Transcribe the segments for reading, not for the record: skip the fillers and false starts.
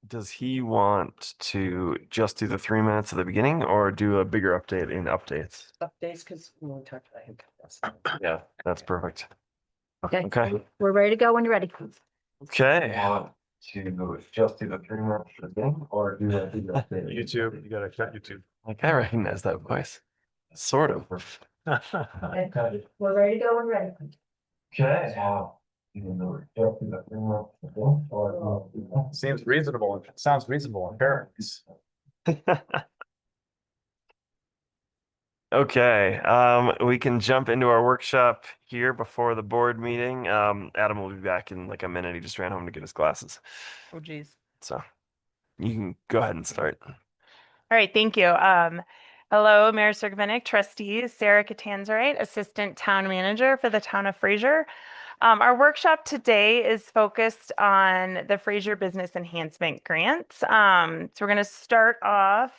Does he want to just do the 3 minutes at the beginning or do a bigger update in updates? Updates because we talked about him. Yeah, that's perfect. Okay. Okay. We're ready to go when you're ready. Okay. To just do the 3 minutes at the beginning or do a bigger update? YouTube, you gotta cut YouTube. Like I recognize that voice. Sort of. Okay. We're ready to go when you're ready. Okay. Seems reasonable. Sounds reasonable in fairness. Okay, we can jump into our workshop here before the board meeting. Adam will be back in like a minute. He just ran home to get his glasses. Oh, geez. So you can go ahead and start. All right, thank you. Hello, Mayor Sirgvinick, trustees, Sarah Catanzarite, Assistant Town Manager for the town of Fraser. Our workshop today is focused on the Fraser Business Enhancement Grants. So we're going to start off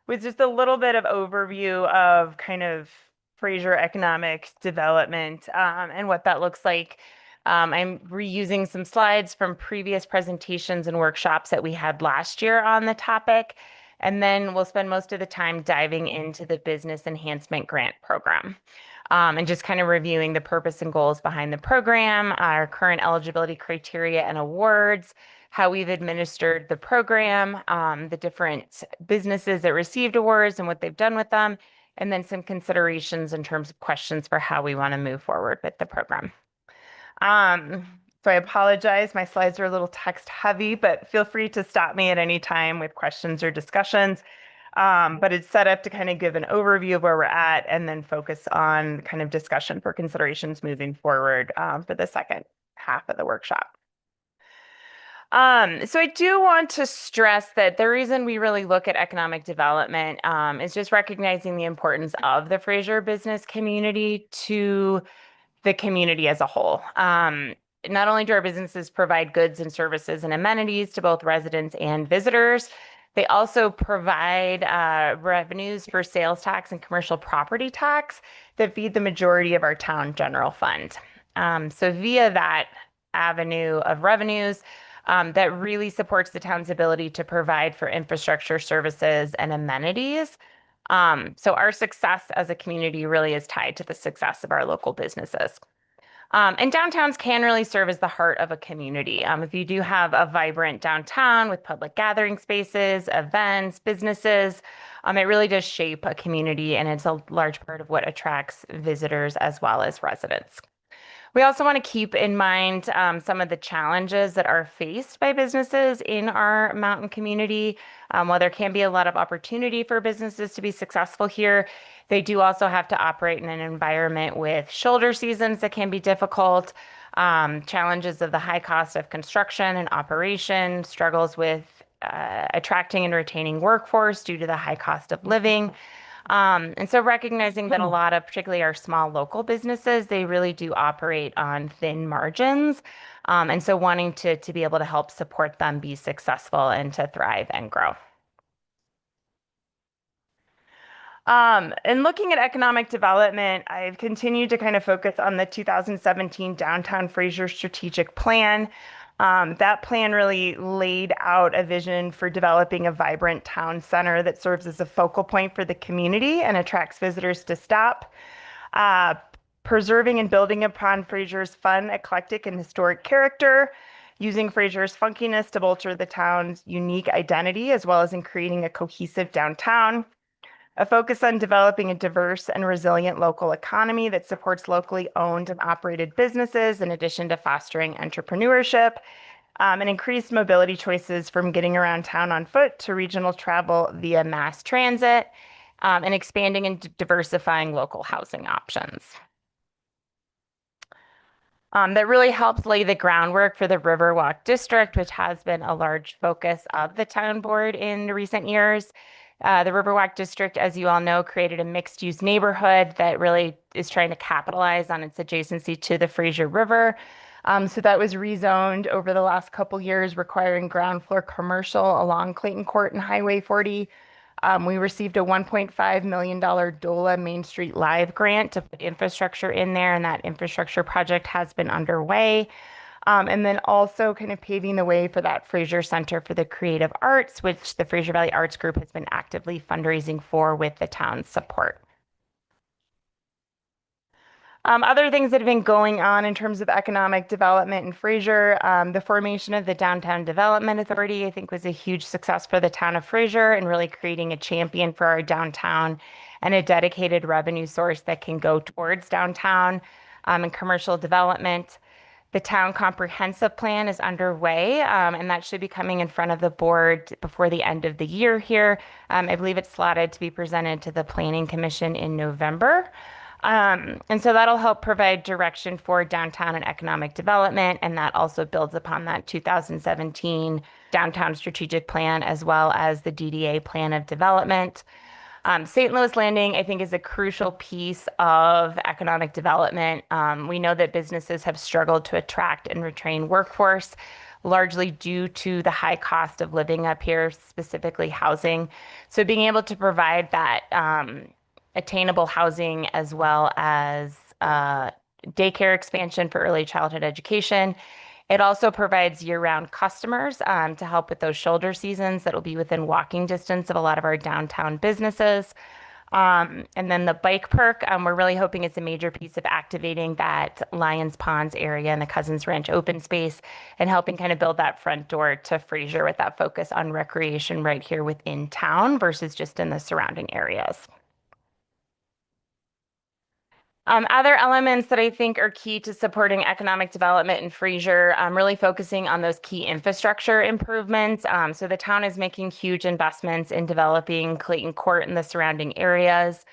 with just a little bit of overview of kind of Fraser economic development and what that looks like. I'm reusing some slides from previous presentations and workshops that we had last year on the topic. And then we'll spend most of the time diving into the Business Enhancement Grant Program. And just kind of reviewing the purpose and goals behind the program, our current eligibility criteria and awards, how we've administered the program, the different businesses that received awards and what they've done with them, and then some considerations in terms of questions for how we want to move forward with the program. So I apologize, my slides are a little text heavy, but feel free to stop me at any time with questions or discussions. But it's set up to kind of give an overview of where we're at and then focus on kind of discussion for considerations moving forward for the second half of the workshop. So I do want to stress that the reason we really look at economic development is just recognizing the importance of the Fraser business community to the community as a whole. Not only do our businesses provide goods and services and amenities to both residents and visitors, they also provide revenues for sales tax and commercial property tax that feed the majority of our town general fund. So via that avenue of revenues, that really supports the town's ability to provide for infrastructure services and amenities. So our success as a community really is tied to the success of our local businesses. And downtowns can really serve as the heart of a community. If you do have a vibrant downtown with public gathering spaces, events, businesses, it really does shape a community, and it's a large part of what attracts visitors as well as residents. We also want to keep in mind some of the challenges that are faced by businesses in our mountain community. While there can be a lot of opportunity for businesses to be successful here, they do also have to operate in an environment with shoulder seasons that can be difficult, challenges of the high cost of construction and operation, struggles with attracting and retaining workforce due to the high cost of living. And so recognizing that a lot of, particularly our small local businesses, they really do operate on thin margins. And so wanting to be able to help support them be successful and to thrive and grow. And looking at economic development, I've continued to kind of focus on the 2017 Downtown Fraser Strategic Plan. That plan really laid out a vision for developing a vibrant town center that serves as a focal point for the community and attracts visitors to stop. Preserving and building upon Fraser's fun, eclectic, and historic character, using Fraser's funkiness to bolster the town's unique identity, as well as in creating a cohesive downtown. A focus on developing a diverse and resilient local economy that supports locally owned and operated businesses, in addition to fostering entrepreneurship, and increased mobility choices from getting around town on foot to regional travel via mass transit, and expanding and diversifying local housing options. That really helps lay the groundwork for the Riverwalk District, which has been a large focus of the town board in recent years. The Riverwalk District, as you all know, created a mixed-use neighborhood that really is trying to capitalize on its adjacency to the Fraser River. So that was rezoned over the last couple years, requiring ground floor commercial along Clayton Court and Highway 40. We received a $1.5 million DOLA Main Street Live grant to put infrastructure in there, and that infrastructure project has been underway. And then also kind of paving the way for that Fraser Center for the Creative Arts, which the Fraser Valley Arts Group has been actively fundraising for with the town's support. Other things that have been going on in terms of economic development in Fraser, the formation of the Downtown Development Authority, I think was a huge success for the town of Fraser and really creating a champion for our downtown and a dedicated revenue source that can go towards downtown and commercial development. The town comprehensive plan is underway, and that should be coming in front of the board before the end of the year here. I believe it's slotted to be presented to the Planning Commission in November. And so that'll help provide direction for downtown and economic development. And that also builds upon that 2017 downtown strategic plan as well as the DDA plan of development. St. Louis Landing, I think, is a crucial piece of economic development. We know that businesses have struggled to attract and retain workforce, largely due to the high cost of living up here, specifically housing. So being able to provide that attainable housing as well as daycare expansion for early childhood education. It also provides year-round customers to help with those shoulder seasons that will be within walking distance of a lot of our downtown businesses. And then the bike perk, we're really hoping it's a major piece of activating that Lions Ponds area and the Cousins Ranch open space and helping kind of build that front door to Fraser with that focus on recreation right here within town versus just in the surrounding areas. Other elements that I think are key to supporting economic development in Fraser, really focusing on those key infrastructure improvements. So the town is making huge investments in developing Clayton Court and the surrounding areas,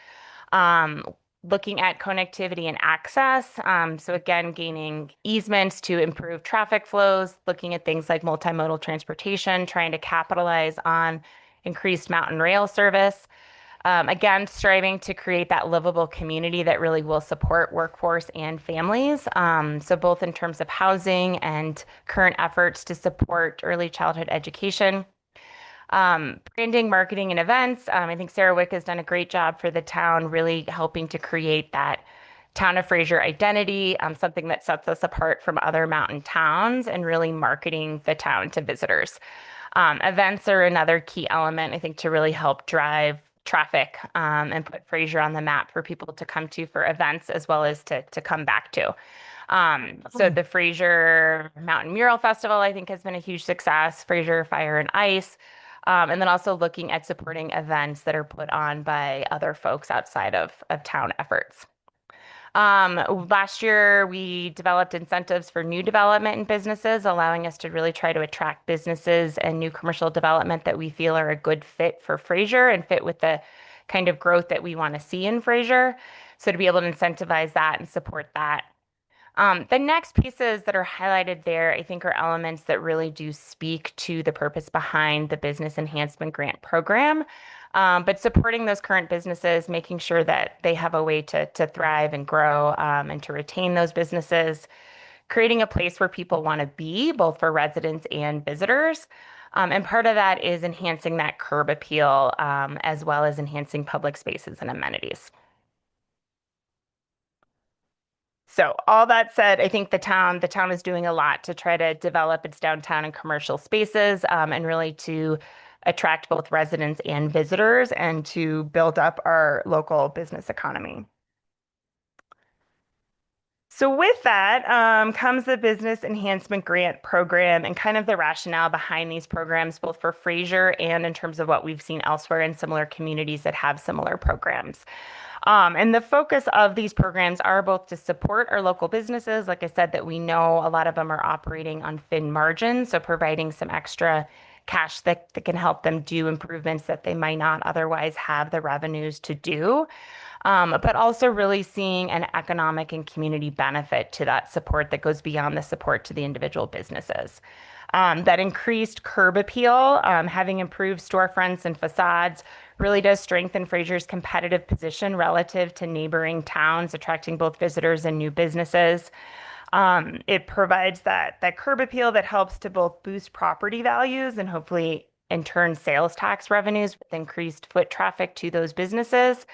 looking at connectivity and access. So again, gaining easements to improve traffic flows, looking at things like multimodal transportation, trying to capitalize on increased mountain rail service. Again, striving to create that livable community that really will support workforce and families. So both in terms of housing and current efforts to support early childhood education. Branding, marketing, and events. I think Sarah Wick has done a great job for the town, really helping to create that town of Fraser identity, something that sets us apart from other mountain towns and really marketing the town to visitors. Events are another key element, I think, to really help drive traffic and put Fraser on the map for people to come to for events as well as to come back to. So the Fraser Mountain Mural Festival, I think, has been a huge success. Fraser Fire and Ice. And then also looking at supporting events that are put on by other folks outside of town efforts. Last year, we developed incentives for new development in businesses, allowing us to really try to attract businesses and new commercial development that we feel are a good fit for Fraser and fit with the kind of growth that we want to see in Fraser. So to be able to incentivize that and support that. The next pieces that are highlighted there, I think, are elements that really do speak to the purpose behind the Business Enhancement Grant Program. But supporting those current businesses, making sure that they have a way to thrive and grow and to retain those businesses, creating a place where people want to be, both for residents and visitors. And part of that is enhancing that curb appeal as well as enhancing public spaces and amenities. So all that said, I think the town is doing a lot to try to develop its downtown and commercial spaces and really to attract both residents and visitors and to build up our local business economy. So with that comes the Business Enhancement Grant Program and kind of the rationale behind these programs, both for Fraser and in terms of what we've seen elsewhere in similar communities that have similar programs. And the focus of these programs are both to support our local businesses. Like I said, that we know a lot of them are operating on thin margins, so providing some extra cash that can help them do improvements that they might not otherwise have the revenues to do. But also really seeing an economic and community benefit to that support that goes beyond the support to the individual businesses. That increased curb appeal, having improved storefronts and facades, really does strengthen Fraser's competitive position relative to neighboring towns, attracting both visitors and new businesses. It provides that curb appeal that helps to both boost property values and hopefully in turn sales tax revenues with increased foot traffic to those businesses.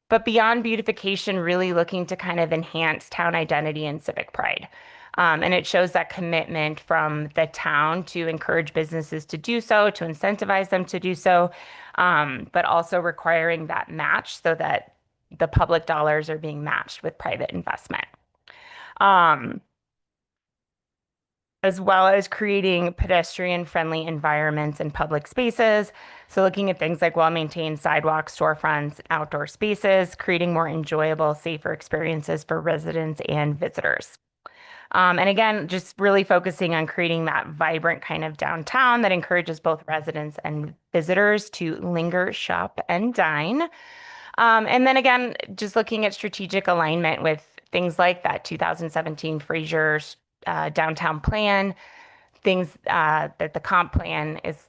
But beyond beautification, really looking to kind of enhance town identity and civic pride. And it shows that commitment from the town to encourage businesses to do so, to incentivize them to do so, but also requiring that match so that the public dollars are being matched with private investment. Um, as well as creating pedestrian-friendly environments and public spaces. So looking at things like well-maintained sidewalks, storefronts, outdoor spaces, creating more enjoyable, safer experiences for residents and visitors. And again, just really focusing on creating that vibrant kind of downtown that encourages both residents and visitors to linger, shop, and dine. And then again, just looking at strategic alignment with things like that 2017 Fraser downtown plan, things that the comp plan is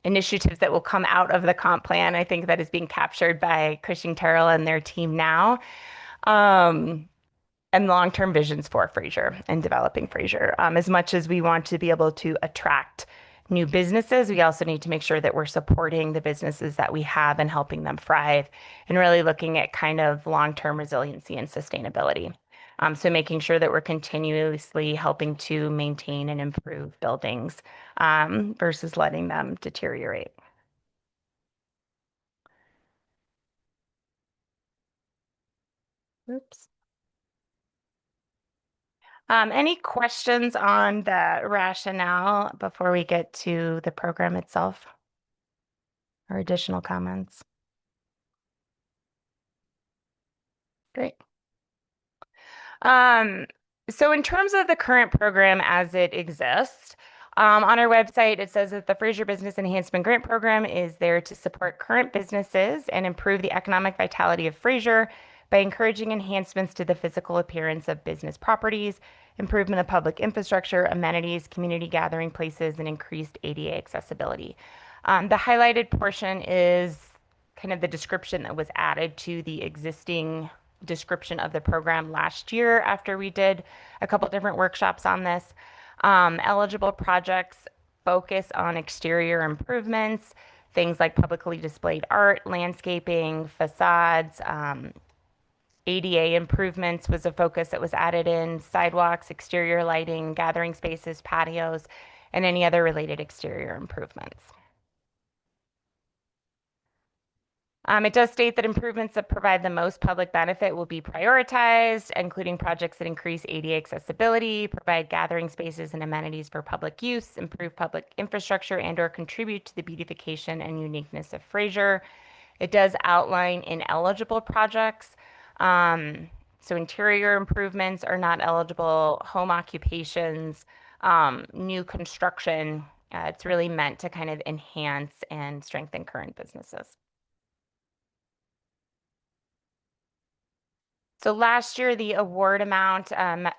initiatives that will come out of the comp plan. I think that is being captured by Cushing Terrell and their team now. Um, and long-term visions for Fraser and developing Fraser. As much as we want to be able to attract new businesses, we also need to make sure that we're supporting the businesses that we have and helping them thrive and really looking at kind of long-term resiliency and sustainability. So making sure that we're continuously helping to maintain and improve buildings versus letting them deteriorate. Oops. Any questions on the rationale before we get to the program itself? Or additional comments? Great. Um, so in terms of the current program as it exists, on our website, it says that the Fraser Business Enhancement Grant Program is there to support current businesses and improve the economic vitality of Fraser by encouraging enhancements to the physical appearance of business properties, improvement of public infrastructure, amenities, community gathering places, and increased ADA accessibility. The highlighted portion is kind of the description that was added to the existing description of the program last year after we did a couple different workshops on this. Eligible projects focus on exterior improvements, things like publicly displayed art, landscaping, facades, ADA improvements was a focus that was added in, sidewalks, exterior lighting, gathering spaces, patios, and any other related exterior improvements. It does state that improvements that provide the most public benefit will be prioritized, including projects that increase ADA accessibility, provide gathering spaces and amenities for public use, improve public infrastructure, and/or contribute to the beautification and uniqueness of Fraser. It does outline ineligible projects. So interior improvements are not eligible, home occupations, new construction. It's really meant to kind of enhance and strengthen current businesses. So last year, the award amount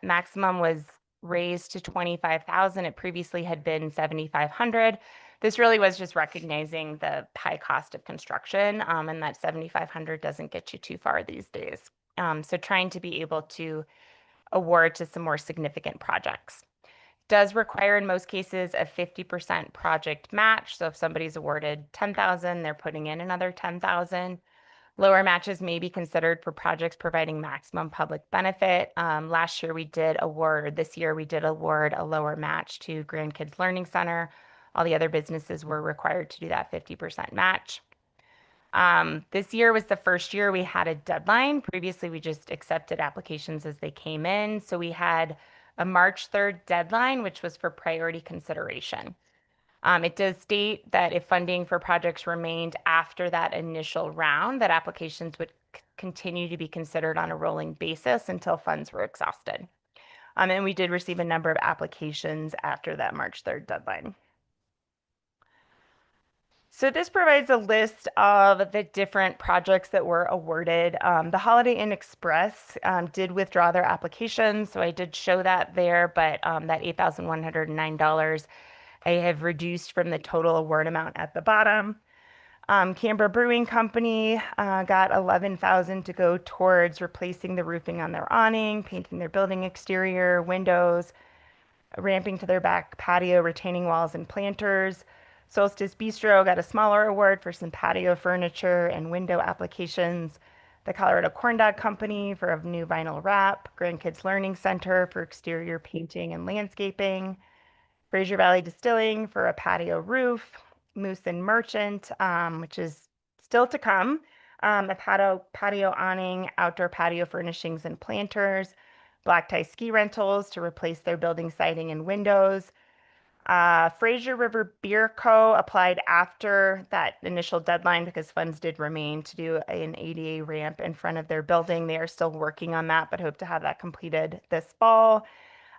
maximum was raised to 25,000. It previously had been 7,500. This really was just recognizing the high cost of construction, and that 7,500 doesn't get you too far these days. So trying to be able to award to some more significant projects. Does require in most cases a 50% project match. So if somebody's awarded 10,000, they're putting in another 10,000. Lower matches may be considered for projects providing maximum public benefit. Last year we did award, this year we did award a lower match to Grandkids Learning Center. All the other businesses were required to do that 50% match. This year was the first year we had a deadline. Previously, we just accepted applications as they came in. So we had a March 3rd deadline, which was for priority consideration. It does state that if funding for projects remained after that initial round, that applications would continue to be considered on a rolling basis until funds were exhausted. And we did receive a number of applications after that March 3rd deadline. So this provides a list of the different projects that were awarded. The Holiday Inn Express did withdraw their application, so I did show that there, but that $8,109 I have reduced from the total award amount at the bottom. Canberra Brewing Company got $11,000 to go towards replacing the roofing on their awning, painting their building exterior, windows, ramping to their back patio, retaining walls and planters. Solstice Bistro got a smaller award for some patio furniture and window applications. the Colorado Corn Dog Company for a new vinyl wrap, Grandkids Learning Center for exterior painting and landscaping, Fraser Valley Distilling for a patio roof, Moose and Merchant, which is still to come, a patio awning, outdoor patio furnishings and planters, Black Tie Ski Rentals to replace their building siding and windows. Fraser River Beer Co. applied after that initial deadline because funds did remain to do an ADA ramp in front of their building. They are still working on that, but hope to have that completed this fall.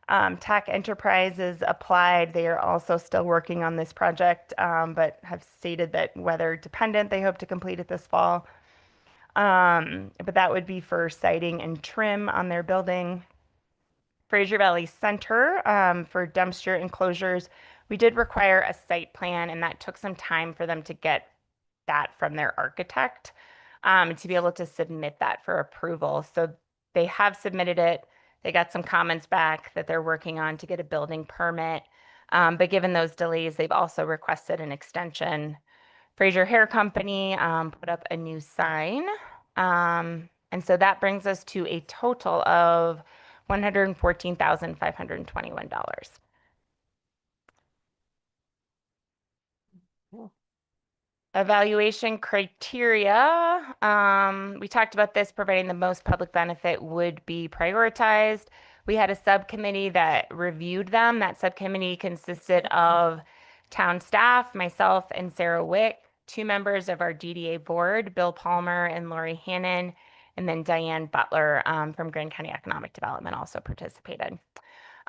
TAC Enterprises applied. They are also still working on this project, but have stated that weather dependent, they hope to complete it this fall. But that would be for siding and trim on their building. Fraser Valley Center for dumpster enclosures. We did require a site plan, and that took some time for them to get that from their architect to be able to submit that for approval. So they have submitted it. They got some comments back that they're working on to get a building permit. But given those delays, they've also requested an extension. Fraser Hair Company put up a new sign. And so that brings us to a total of $114,521. Evaluation criteria. We talked about this, providing the most public benefit would be prioritized. We had a subcommittee that reviewed them. That subcommittee consisted of town staff, myself, and Sarah Wick, 2 members of our DDA board, Bill Palmer and Lori Hannon, and then Diane Butler from Grand County Economic Development also participated.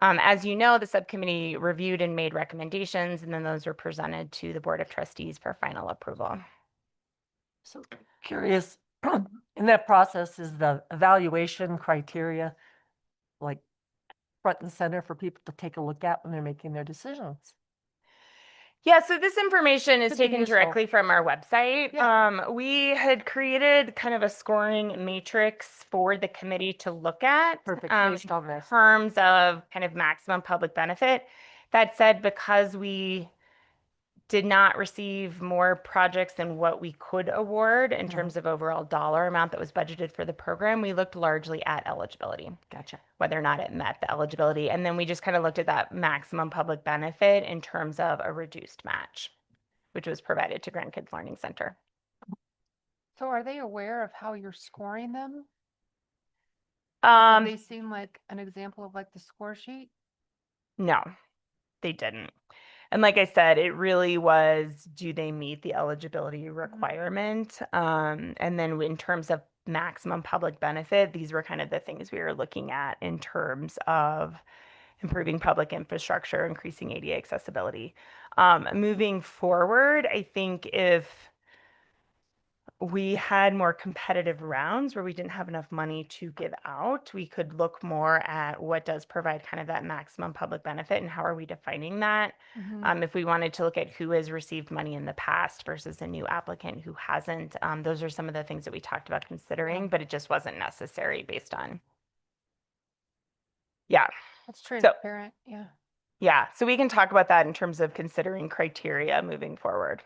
As you know, the subcommittee reviewed and made recommendations, and then those were presented to the Board of Trustees for final approval. So curious, in that process, is the evaluation criteria like front and center for people to take a look at when they're making their decisions? Yeah, so this information is Could be taken useful. directly from our website. Yeah. We had created kind of a scoring matrix for the committee to look at Perfect, in based on this. terms of kind of maximum public benefit. That said, because we did not receive more projects than what we could award in terms of overall dollar amount that was budgeted for the program, we looked largely at eligibility, Gotcha. whether or not it met the eligibility. And then we just kind of looked at that maximum public benefit in terms of a reduced match, which was provided to Grandkids Learning Center. So are they aware of how you're scoring them? Um, They seem like an example of like the score sheet. no, they didn't. And like I said, it really was, do they meet the eligibility requirement? And then in terms of maximum public benefit, these were kind of the things we were looking at in terms of improving public infrastructure, increasing ADA accessibility. Moving forward, I think if we had more competitive rounds where we didn't have enough money to give out, we could look more at what does provide kind of that maximum public benefit and how are we defining that. If we wanted to look at who has received money in the past versus a new applicant who hasn't, those are some of the things that we talked about considering, but it just wasn't necessary based on. Yeah. That's transparent, yeah. Yeah. So we can talk about that in terms of considering criteria moving forward.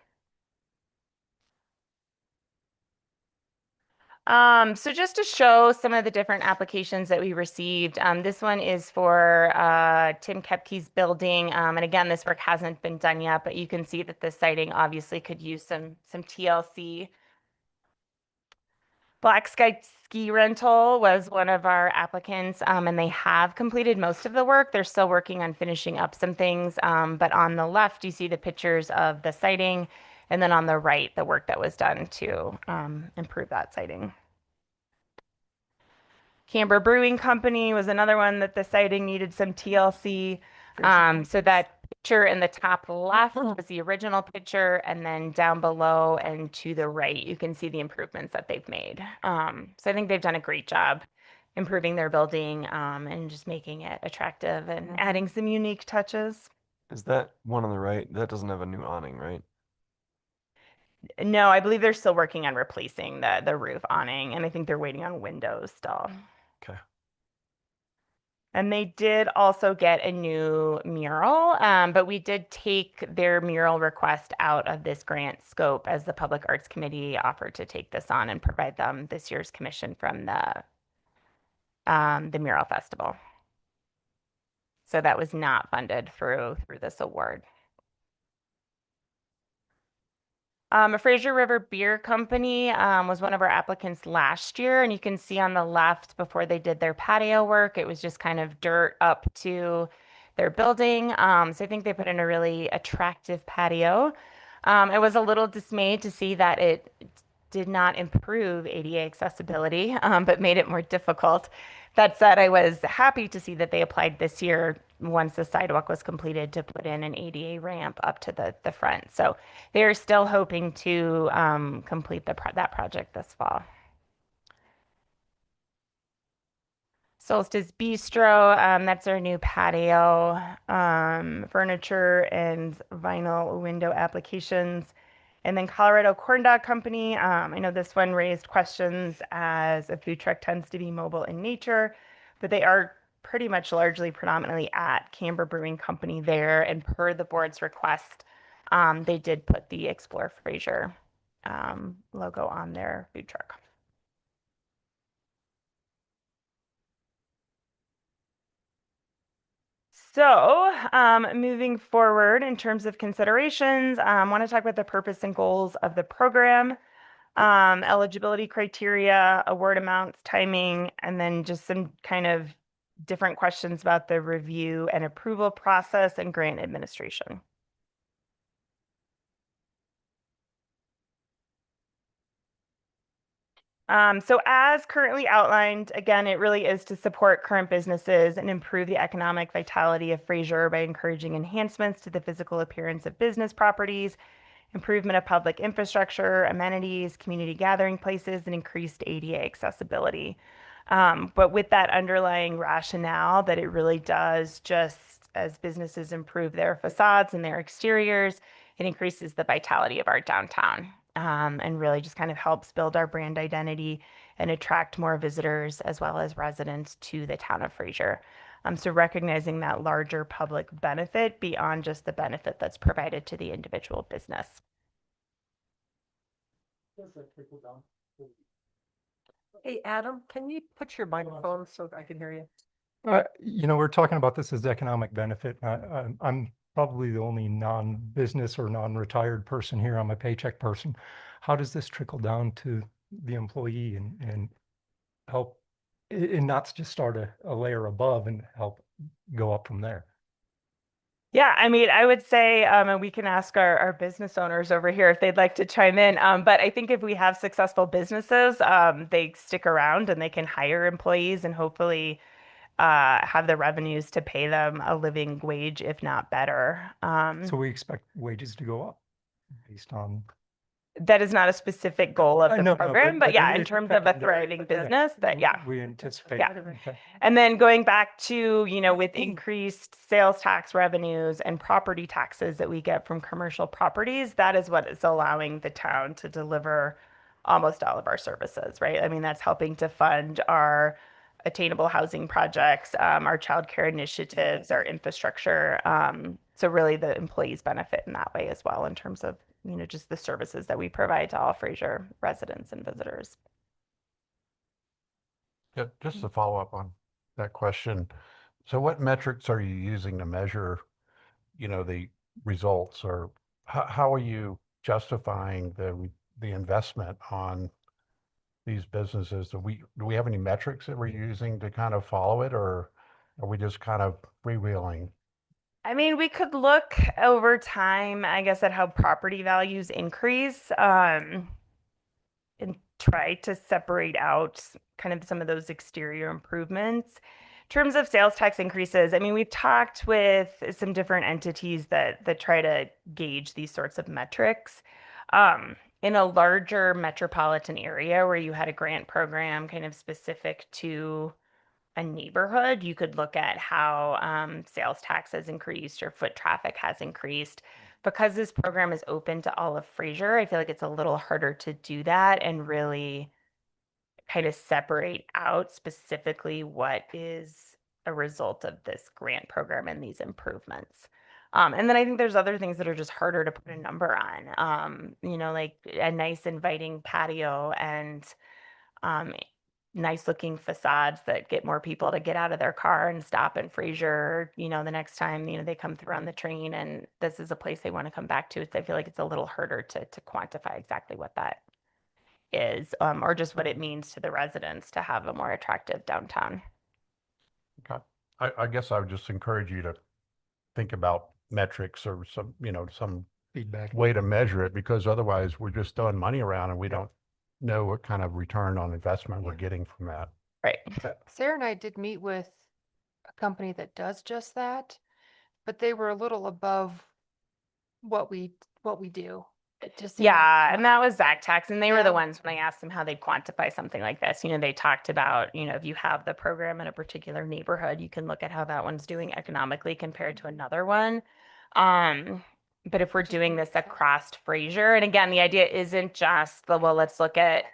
So just to show some of the different applications that we received, this one is for Tim Kepke's building. And again, this work hasn't been done yet, but you can see that the siding obviously could use some TLC. Black Sky Ski Rental was one of our applicants, and they have completed most of the work. They're still working on finishing up some things. But on the left, you see the pictures of the siding. And then on the right, the work that was done to improve that siding. Camber Brewing Company was another one that the siding needed some TLC. So that picture in the top left was the original picture, and then down below and to the right, you can see the improvements that they've made. So I think they've done a great job improving their building and just making it attractive and adding some unique touches. Is that one on the right? That doesn't have a new awning, right? No, I believe they're still working on replacing the roof awning, and I think they're waiting on windows still. Okay. And they did also get a new mural, but we did take their mural request out of this grant scope as the Public Arts Committee offered to take this on and provide them this year's commission from the mural festival. So that was not funded through this award. Fraser River Beer Company was one of our applicants last year, and you can see on the left before they did their patio work, it was just kind of dirt up to their building. So I think they put in a really attractive patio. I was a little dismayed to see that it did not improve ADA accessibility, but made it more difficult. That said, I was happy to see that they applied this year once the sidewalk was completed to put in an ADA ramp up to the front. So they are still hoping to complete that project this fall. Solstice Bistro, that's our new patio, furniture and vinyl window applications. And then Colorado Corn Dog Company, I know this one raised questions as a food truck tends to be mobile in nature, but they are pretty much largely predominantly at Camber Brewing Company there. And per the board's request, they did put the Explore Fraser logo on their food truck. So, moving forward in terms of considerations, I want to talk about the purpose and goals of the program, eligibility criteria, award amounts, timing, and then just some kind of different questions about the review and approval process and grant administration. So as currently outlined, again, it really is to support current businesses and improve the economic vitality of Fraser by encouraging enhancements to the physical appearance of business properties, improvement of public infrastructure, amenities, community gathering places, and increased ADA accessibility. But with that underlying rationale that it really does, just as businesses improve their facades and their exteriors, it increases the vitality of our downtown. And really just kind of helps build our brand identity and attract more visitors as well as residents to the town of Fraser. So recognizing that larger public benefit beyond just the benefit that's provided to the individual business. Hey, Adam, can you put your microphone so I can hear you? We're talking about this as economic benefit. I'm probably the only non-business or non-retired person here. I'm a paycheck person. How does this trickle down to the employee and help, and not just start a layer above and help go up from there? Yeah, I mean, I would say, and we can ask our business owners over here if they'd like to chime in. But I think if we have successful businesses, they stick around and they can hire employees and hopefully have the revenues to pay them a living wage, if not better. So we expect wages to go up based on. That is not a specific goal of the No, program, but yeah, in it's terms of a expected thriving that business, that yeah. We anticipate. Yeah. Okay. And then going back to, with increased sales tax revenues and property taxes that we get from commercial properties, that is what is allowing the town to deliver almost all of our services, right? I mean, that's helping to fund our attainable housing projects, our childcare initiatives, our infrastructure. So really the employees benefit in that way as well in terms of, just the services that we provide to all Fraser residents and visitors. Yeah, just to follow up on that question. So what metrics are you using to measure, the results, or how are you justifying the investment on these businesses? Do we have any metrics that we're using to kind of follow it, or are we just kind of freewheeling? I mean, we could look over time, I guess, at how property values increase, and try to separate out kind of some of those exterior improvements. In terms of sales tax increases, I mean, we've talked with some different entities that try to gauge these sorts of metrics. In a larger metropolitan area where you had a grant program kind of specific to a neighborhood, you could look at how sales tax has increased or foot traffic has increased. Because this program is open to all of Fraser, I feel like it's a little harder to do that and really kind of separate out specifically what is a result of this grant program and these improvements. And then I think there's other things that are just harder to put a number on. Like a nice inviting patio and um, nice looking facades that get more people to get out of their car and stop in Fraser, the next time, they come through on the train and this is a place they want to come back to. I feel like it's a little harder to quantify exactly what that is, or just what it means to the residents to have a more attractive downtown. Okay. I guess I would just encourage you to think about metrics or some Feedback. way to measure it, because otherwise we're just throwing money around and we don't know what kind of return on investment we're getting from that. Right. Sarah and I did meet with a company that does just that, but they were a little above what we do. It just seemed Yeah, like and that was Zach Tax, and they were the Yeah. ones when I asked them how they'd quantify something like this. They talked about, if you have the program in a particular neighborhood, you can look at how that one's doing economically compared to another one. But if we're Just doing makes this sense. across Fraser, and again, the idea isn't just well, let's look at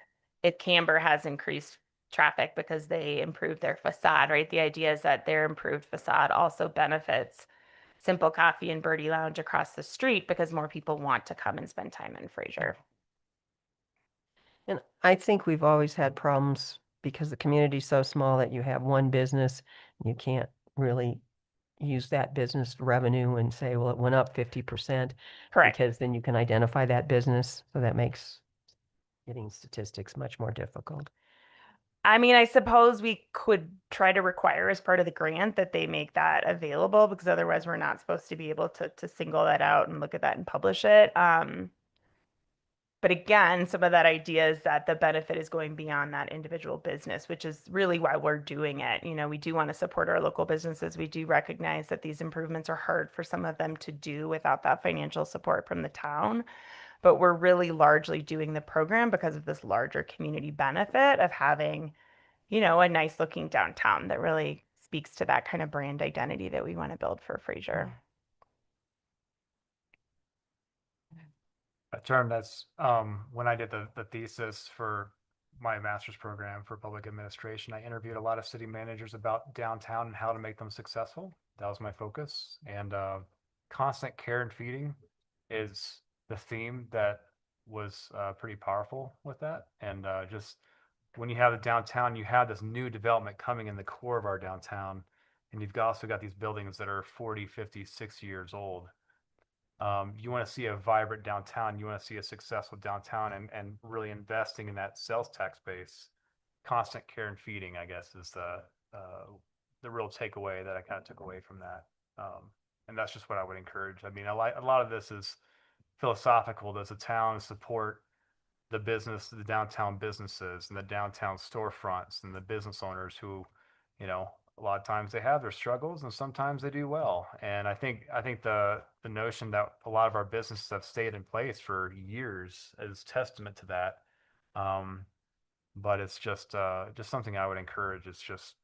if Camber has increased traffic because they improved their facade, right? The idea is that their improved facade also benefits Simple Coffee and Birdie Lounge across the street because more people want to come and spend time in Fraser. And I think we've always had problems because the community's so small that you have one business, and you can't really use that business revenue and say, well, it went up 50%. Correct. Because then you can identify that business, so that makes getting statistics much more difficult. I mean, I suppose we could try to require as part of the grant that they make that available because otherwise we're not supposed to be able to single that out and look at that and publish it. But again, some of that idea is that the benefit is going beyond that individual business, which is really why we're doing it. We do want to support our local businesses. We do recognize that these improvements are hard for some of them to do without that financial support from the town. But we're really largely doing the program because of this larger community benefit of having, a nice looking downtown that really speaks to that kind of brand identity that we want to build for Fraser. A term that's, when I did the thesis for my master's program for public administration, I interviewed a lot of city managers about downtown and how to make them successful. That was my focus. And constant care and feeding is the theme that was pretty powerful with that. And just when you have the downtown, you have this new development coming in the core of our downtown. And you've also got these buildings that are 40, 50, 60 years old. You want to see a vibrant downtown. You want to see a successful downtown, and really investing in that sales tax base. Constant care and feeding, I guess, is the real takeaway that I kind of took away from that. And that's just what I would encourage. I mean, a lot of this is philosophical. Does the town support the downtown businesses and the downtown storefronts and the business owners who, a lot of times they have their struggles and sometimes they do well. And I think the notion that a lot of our businesses have stayed in place for years is testament to that. But it's just something I would encourage. It's just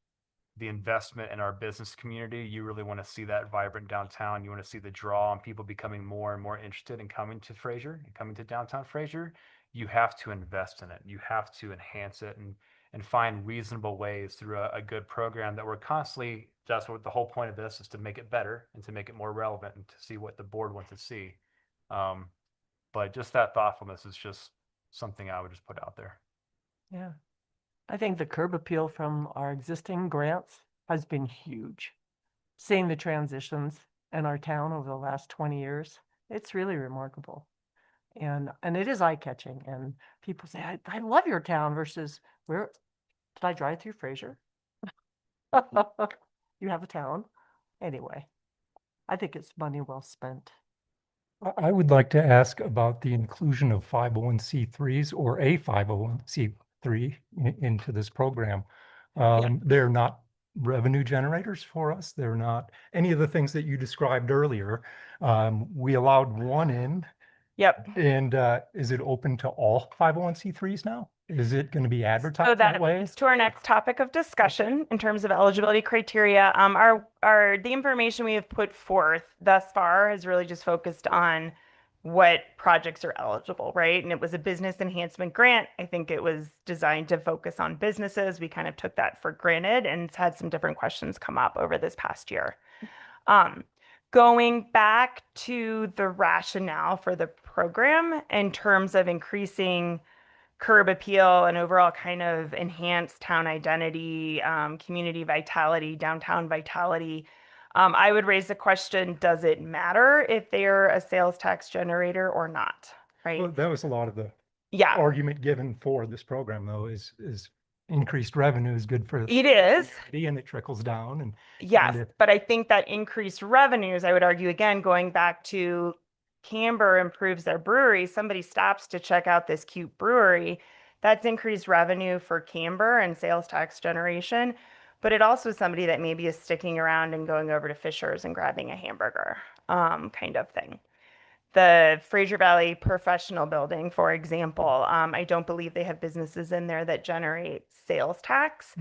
the investment in our business community. You really want to see that vibrant downtown. You want to see the draw and people becoming more and more interested in coming to Fraser and coming to downtown Fraser. You have to invest in it. You have to enhance it and find reasonable ways through a good program that we're constantly, that's what the whole point of this is, to make it better and to make it more relevant and to see what the board wants to see. But just that thoughtfulness is just something I would just put out there. Yeah. I think the curb appeal from our existing grants has been huge. Seeing the transitions in our town over the last 20 years, it's really remarkable. And it is eye-catching. And people say, I love your town versus where did I drive through Fraser? You have a town. Anyway, I think it's money well spent. I would like to ask about the inclusion of 501c3s or a 501c3 into this program. They're not revenue generators for us. They're not any of the things that you described earlier. We allowed one in. Yep. And is it open to all 501c3s now? Is it going to be So advertised that that way? leads to our next topic of discussion in terms of eligibility criteria. The information we have put forth thus far has really just focused on what projects are eligible, right? And it was a business enhancement grant. I think it was designed to focus on businesses. We kind of took that for granted and it's had some different questions come up over this past year. Going back to the rationale for the program in terms of increasing curb appeal and overall kind of enhanced town identity, community vitality, downtown vitality. I would raise the question, does it matter if they're a sales tax generator or not, right? Well, that was a lot of the Yeah, argument given for this program, though, is increased revenue is good for it is. community and it trickles down and Yes, if- but I think that increased revenues, I would argue again, going back to Camber improves their brewery, somebody stops to check out this cute brewery, that's increased revenue for Camber and sales tax generation. But it also is somebody that maybe is sticking around and going over to Fisher's and grabbing a hamburger, kind of thing. The Fraser Valley Professional Building, for example, I don't believe they have businesses in there that generate sales tax.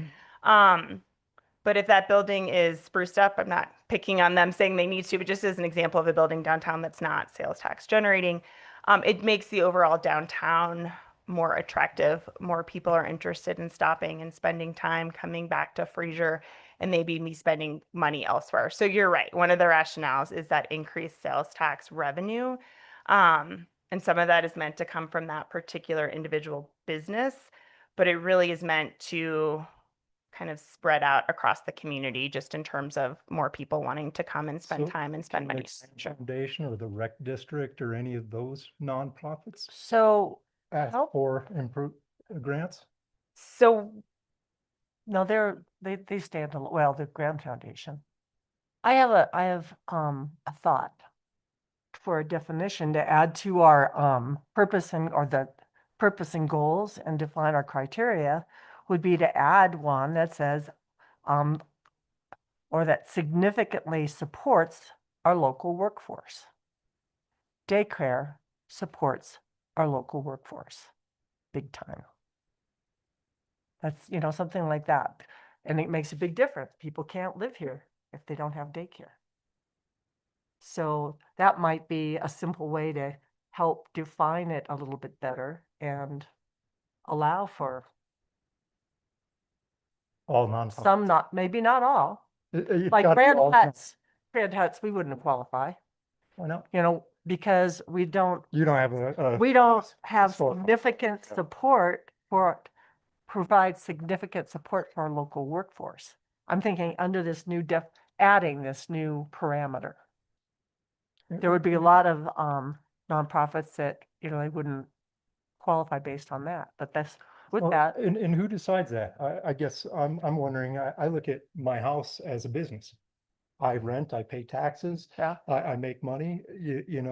But if that building is spruced up, I'm not picking on them saying they need to, but just as an example of a building downtown that's not sales tax generating, it makes the overall downtown more attractive. More people are interested in stopping and spending time coming back to Fraser and maybe me spending money elsewhere. So you're right. One of the rationales is that increased sales tax revenue. And some of that is meant to come from that particular individual business, but it really is meant to kind of spread out across the community just in terms of more people wanting to come and spend So time and spend money. like Foundation or the rec district or any of those nonprofits So, ask Help. for improved grants? So no, they stand alone, well, the Grand Foundation. I have a thought for a definition to add to our purpose or the purpose and goals and define our criteria would be to add one that says or that significantly supports our local workforce. Daycare supports our local workforce big time. That's, something like that. And it makes a big difference. People can't live here if they don't have daycare. So that might be a simple way to help define it a little bit better and allow for All nonprofits. some, maybe not all. It's Like gotta be all Grand Huts, we wouldn't qualify, Why not? because we don't You don't have a we don't have Support. significant support provide significant support for our local workforce. I'm thinking under this new adding this new parameter. There would be a lot of nonprofits that, they wouldn't qualify based on that, but that's with Well, that. and who decides that? I guess I'm wondering, I look at my house as a business. I rent, I pay taxes. Yeah. I make money,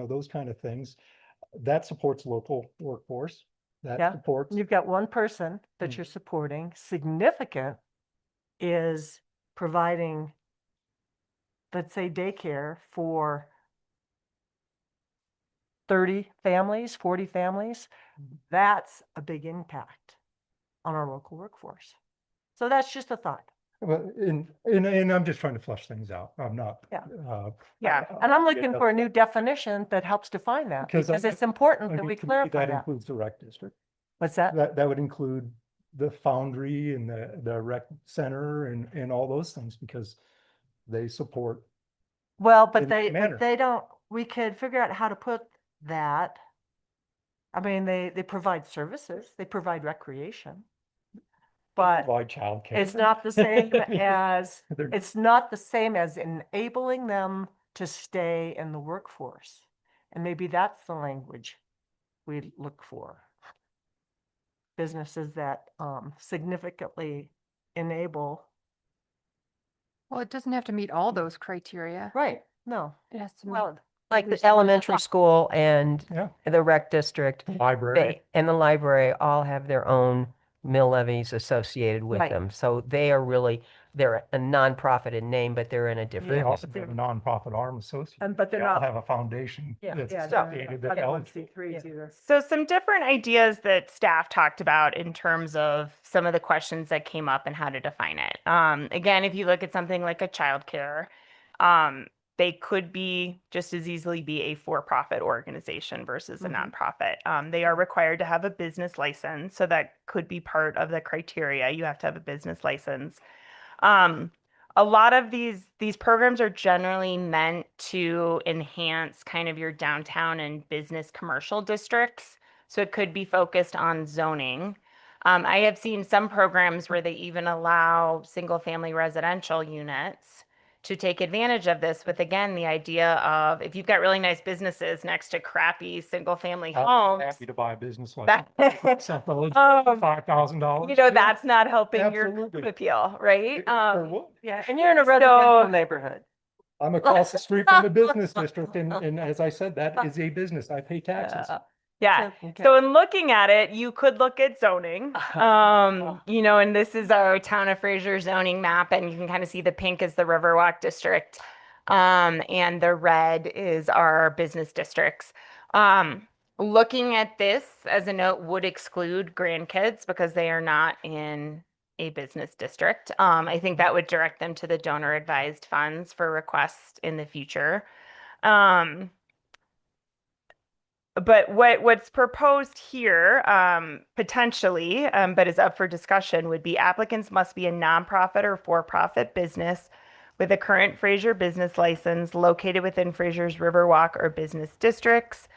those kind of things. That supports local workforce. That Yeah. supports, You've got one person that Mm. you're supporting. Significant is providing, let's say, daycare for 30 families, 40 families. That's a big impact on our local workforce. So that's just a thought. well, and I'm just trying to flush things out. I'm not. Yeah. Yeah. And I'm looking for a new definition that helps define that Because because I- it's important I that mean, we to me, clarify that that. includes the rec district. What's that? That would include the foundry and the rec center and all those things because they support. Well, but in that manner. they don't, we could figure out how to put that. I mean, they provide services, they provide recreation. But Provide childcare. it's not the same as, They're- it's not the same as enabling them to stay in the workforce. And maybe that's the language we look for. Businesses that significantly enable, Well, it doesn't have to meet all those criteria. right, no, It has to meet. Well, like There's the elementary school and Yeah, the rec district, library. and the library all have their own mill levies associated with Right. them. So they are really, they're a nonprofit in name, but they're in a They different. also have a nonprofit arm associated. but they're They all not. have a foundation Yeah, that's yeah, they're associated not that eligible. 501c3s either. So some different ideas that staff talked about in terms of some of the questions that came up and how to define it. Again, if you look at something like a childcare, They could be just as easily be a for-profit organization versus a Mhm. nonprofit. They are required to have a business license, so that could be part of the criteria. You have to have a business license. A lot of these programs are generally meant to enhance kind of your downtown and business commercial districts. So it could be focused on zoning. I have seen some programs where they even allow single-family residential units to take advantage of this with, again, the idea of if you've got really nice businesses next to crappy single-family homes, Happy to buy a business that, license. $5,000. that's not helping your Absolutely. curb appeal, right? Sure would. Yeah, and you're in a residential So- neighborhood. I'm across the street from a business district and as I said, that is a business. I pay taxes. Yeah. Okay. So in looking at it, you could look at zoning. And this is our town of Fraser zoning map, and you can kind of see the pink is the Riverwalk district. And the red is our business districts. Looking at this as a note would exclude grandkids because they are not in a business district. I think that would direct them to the donor advised funds for requests in the future. But what's proposed here, potentially, but is up for discussion, would be applicants must be a nonprofit or for-profit business with a current Fraser business license located within Fraser's Riverwalk or business districts.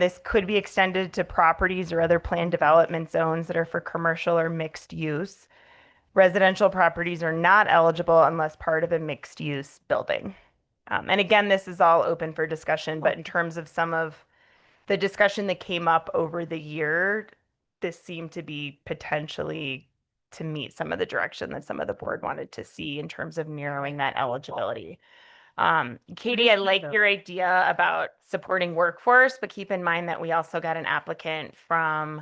This could be extended to properties or other planned development zones that are for commercial or mixed use. Residential properties are not eligible unless part of a mixed-use building. And again, this is all open for discussion, but in terms of some of the discussion that came up over the year, this seemed to be potentially to meet some of the direction that some of the board wanted to see in terms of narrowing that eligibility. Katie, I like your idea about supporting workforce, but keep in mind that we also got an applicant from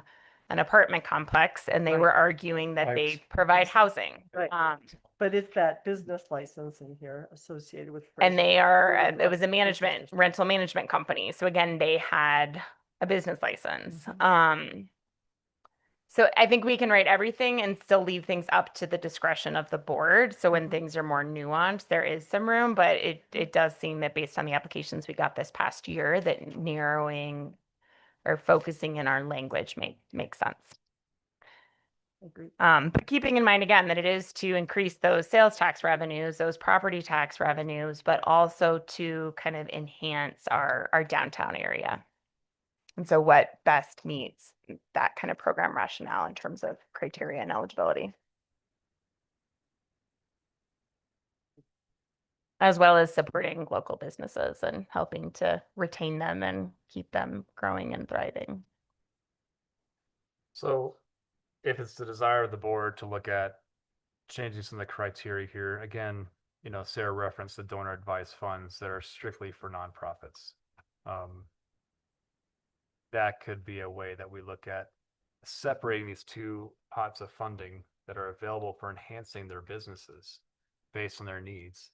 an apartment complex and they Right. were arguing that they provide housing. Right. But it's that business license in here associated with. And Fraser. they are, Really it was a business management, district. rental management company. So again, they had a business license. So I think we can write everything and still leave things up to the discretion of the board. So when things are more nuanced, there is some room, but it does seem that based on the applications we got this past year, that narrowing or focusing in our language makes sense. Agreed. But keeping in mind again that it is to increase those sales tax revenues, those property tax revenues, but also to kind of enhance our downtown area. And so what best meets that kind of program rationale in terms of criteria and eligibility? As well as supporting local businesses and helping to retain them and keep them growing and thriving. So if it's the desire of the board to look at changing some of the criteria here, again, Sarah referenced the donor advised funds that are strictly for nonprofits. That could be a way that we look at separating these two pots of funding that are available for enhancing their businesses based on their needs.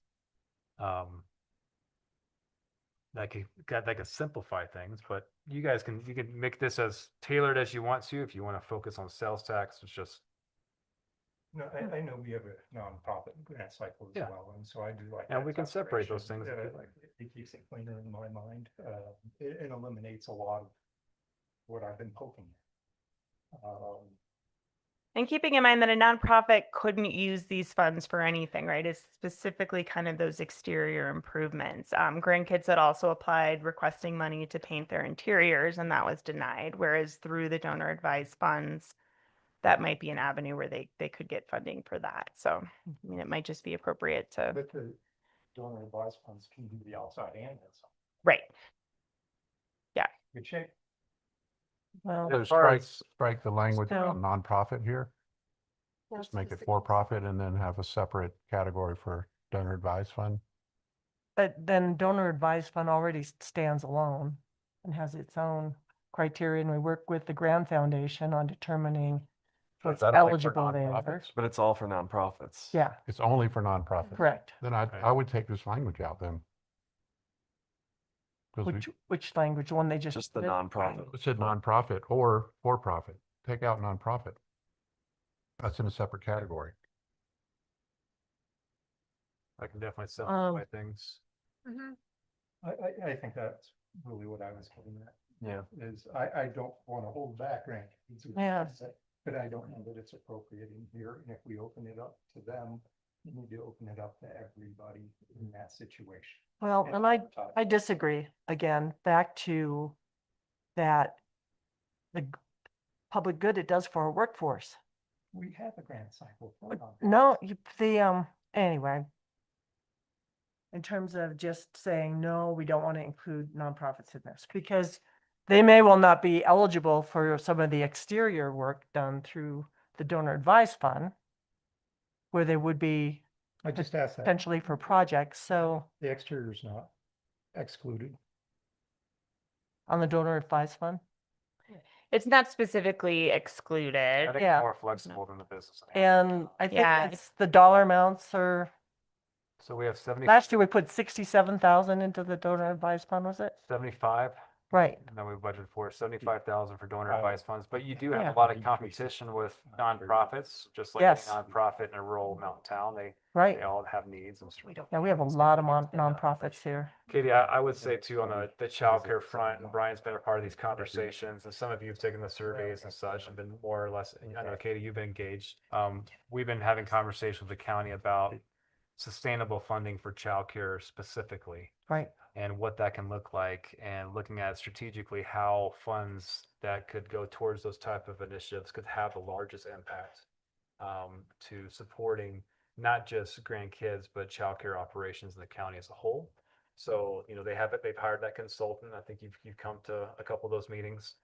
That could simplify things, but you can make this as tailored as you want to. If you want to focus on sales tax, it's just. No, I know we have a nonprofit grant cycle as Yeah. well, and so I do like. And that we can separate those separation. things if you like. It keeps it cleaner in my mind. It eliminates a lot of what I've been poking at. And keeping in mind that a nonprofit couldn't use these funds for anything, right? It's specifically kind of those exterior improvements. Grandkids had also applied requesting money to paint their interiors and that was denied. Whereas through the donor advised funds, that might be an avenue where they could get funding for that. So, I mean, it might just be appropriate to, But the donor advised funds can do the outside and inside. right. Good shape. Well, So As far strike the language Still- about nonprofit here, just make it for profit and then have a separate category for donor advised fund. but then donor advised fund already stands alone and has its own criteria, and we work with the Grand Foundation on determining what's Is that only for eligible there. nonprofits? But it's all for nonprofits. Yeah, It's only for nonprofits. correct. Then I would take this language out then. 'Cause Which language, one they just. Just the did? nonprofit. it said nonprofit or for profit. Take out nonprofit. That's in a separate category. I can definitely simplify things. I think that's really what I was getting at, Yeah. is I don't want to hold back grandkids. Yeah. But I don't know that it's appropriate in here, and if we open it up to them, we need to open it up to everybody in that situation. Well, and I disagree. Again, back to that, the public good it does for our workforce. We have a grant cycle. No, anyway. In terms of just saying, no, we don't want to include nonprofits in this, because they may well not be eligible for some of the exterior work done through the donor advised fund, where they would be I just asked that. potentially for projects, so The exterior's not excluded. on the donor advised fund. It's not specifically I excluded. think Yeah. it's more flexible than the business. And I think Yeah. it's the dollar amounts are, So we have 70, last year we put 67,000 into the donor advised fund, was it? 75. Right. And then we budgeted for 75,000 for donor Uh, advised funds, but you do have Yeah. a lot of competition with nonprofits, just like Yes. any nonprofit in a rural mountain town, they Right. all have needs and. Yeah, we have a lot of nonprofits here. Katie, I would say too, on the childcare front, and Brian's been a part of these conversations, and some of you have taken the surveys and such and been more or less, and I know Katie, you've been engaged. We've been having conversations with the county about sustainable funding for childcare specifically, Right. and what that can look like, and looking at strategically how funds that could go towards those type of initiatives could have the largest impact to supporting not just grandkids, but childcare operations in the county as a whole. So, you know, they've hired that consultant. I think you've come to a couple of those meetings.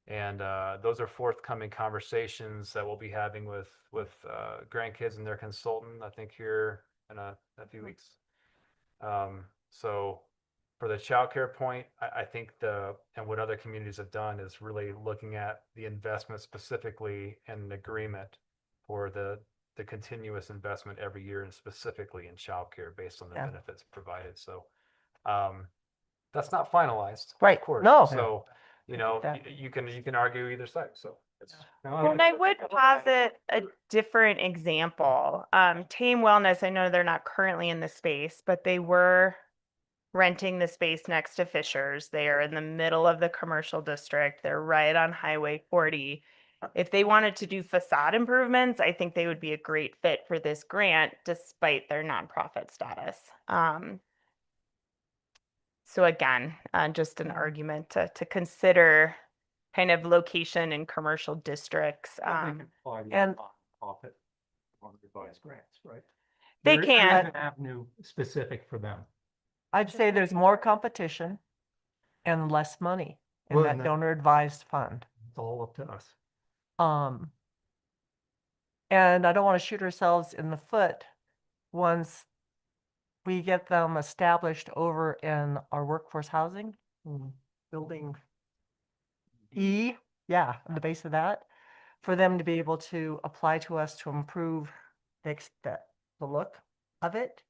And those are forthcoming conversations that we'll be having with grandkids and their consultant, I think here in a few weeks. So for the childcare point, I think and what other communities have done is really looking at the investment specifically and an agreement for the continuous investment every year, and specifically in childcare based on the Yeah. benefits provided. So that's not finalized, Right. of course. No. So, you know, that. you can argue either side. So it's. And I would posit a different example. Tame Wellness, I know they're not currently in the space, but they were renting the space next to Fisher's. They are in the middle of the commercial district. They're right on Highway 40. If they wanted to do facade improvements, I think they would be a great fit for this grant despite their nonprofit status. So again, just an argument to consider kind of location in commercial districts. And profit on revised grants, right? They There is can. an avenue specific for them. I'd say there's more competition and less money in Well, that and that- donor advised fund. It's all up to us. And I don't want to shoot ourselves in the foot once we get them established over in our workforce housing, building E, yeah, on the base of that, for them to be able to apply to us to improve the look of it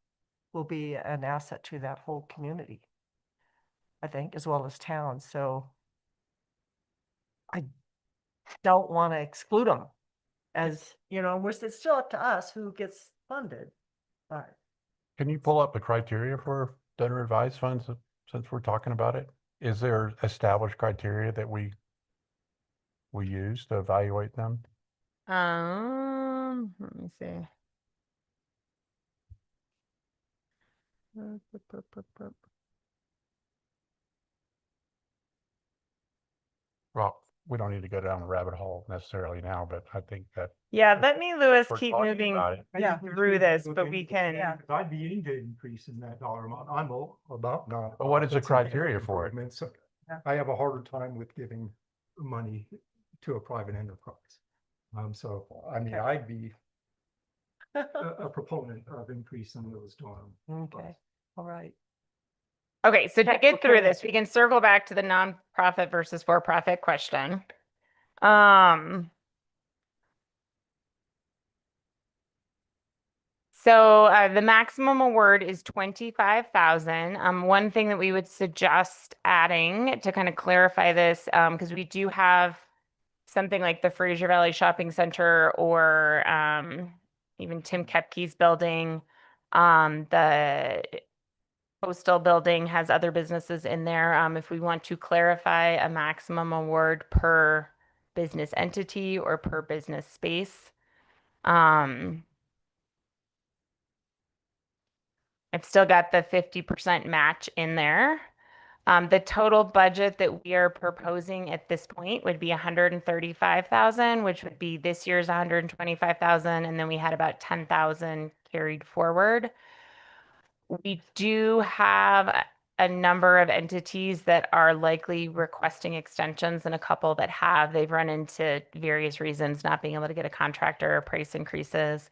will be an asset to that whole community, I think, as well as town. So I don't want to exclude them, as, you know, it's still up to us who gets funded. But Can you pull up the criteria for donor advised funds since we're talking about it? Is there established criteria that we use to evaluate them? Let me see. Well, we don't need to go down the rabbit hole necessarily now, but I think that Yeah, let me, Lewis, we're keep talking moving about it. Yeah. through this, but we can. If I'd be into increasing that dollar amount, I'm all about not. But what is the criteria for it? I have a harder time with giving money to a private enterprise. So, I mean, I'd be a proponent of increasing those donor. okay, all right. Okay, so to Okay, get through okay. this, we can circle back to the nonprofit versus for-profit question. So the maximum award is 25,000. One thing that we would suggest adding to kind of clarify this, because we do have something like the Fraser Valley Shopping Center or even Tim Kepke's building, the coastal building has other businesses in there. If we want to clarify a maximum award per business entity or per business space. I've still got the 50% match in there. The total budget that we are proposing at this point would be 135,000, which would be this year's 125,000, and then we had about 10,000 carried forward. We do have a number of entities that are likely requesting extensions and a couple that have. They've run into various reasons, not being able to get a contractor or price increases.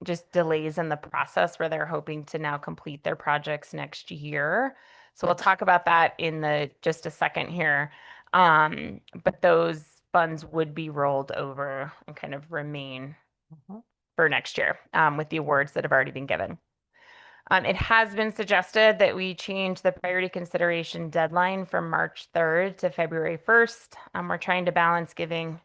Just delays in the process where they're hoping to now complete their projects next year. So we'll talk about that in just a second here. But those funds would be rolled over and kind of remain for next year with the awards that have already been given. It has been suggested that we change the priority consideration deadline from March 3rd to February 1st. We're trying to balance giving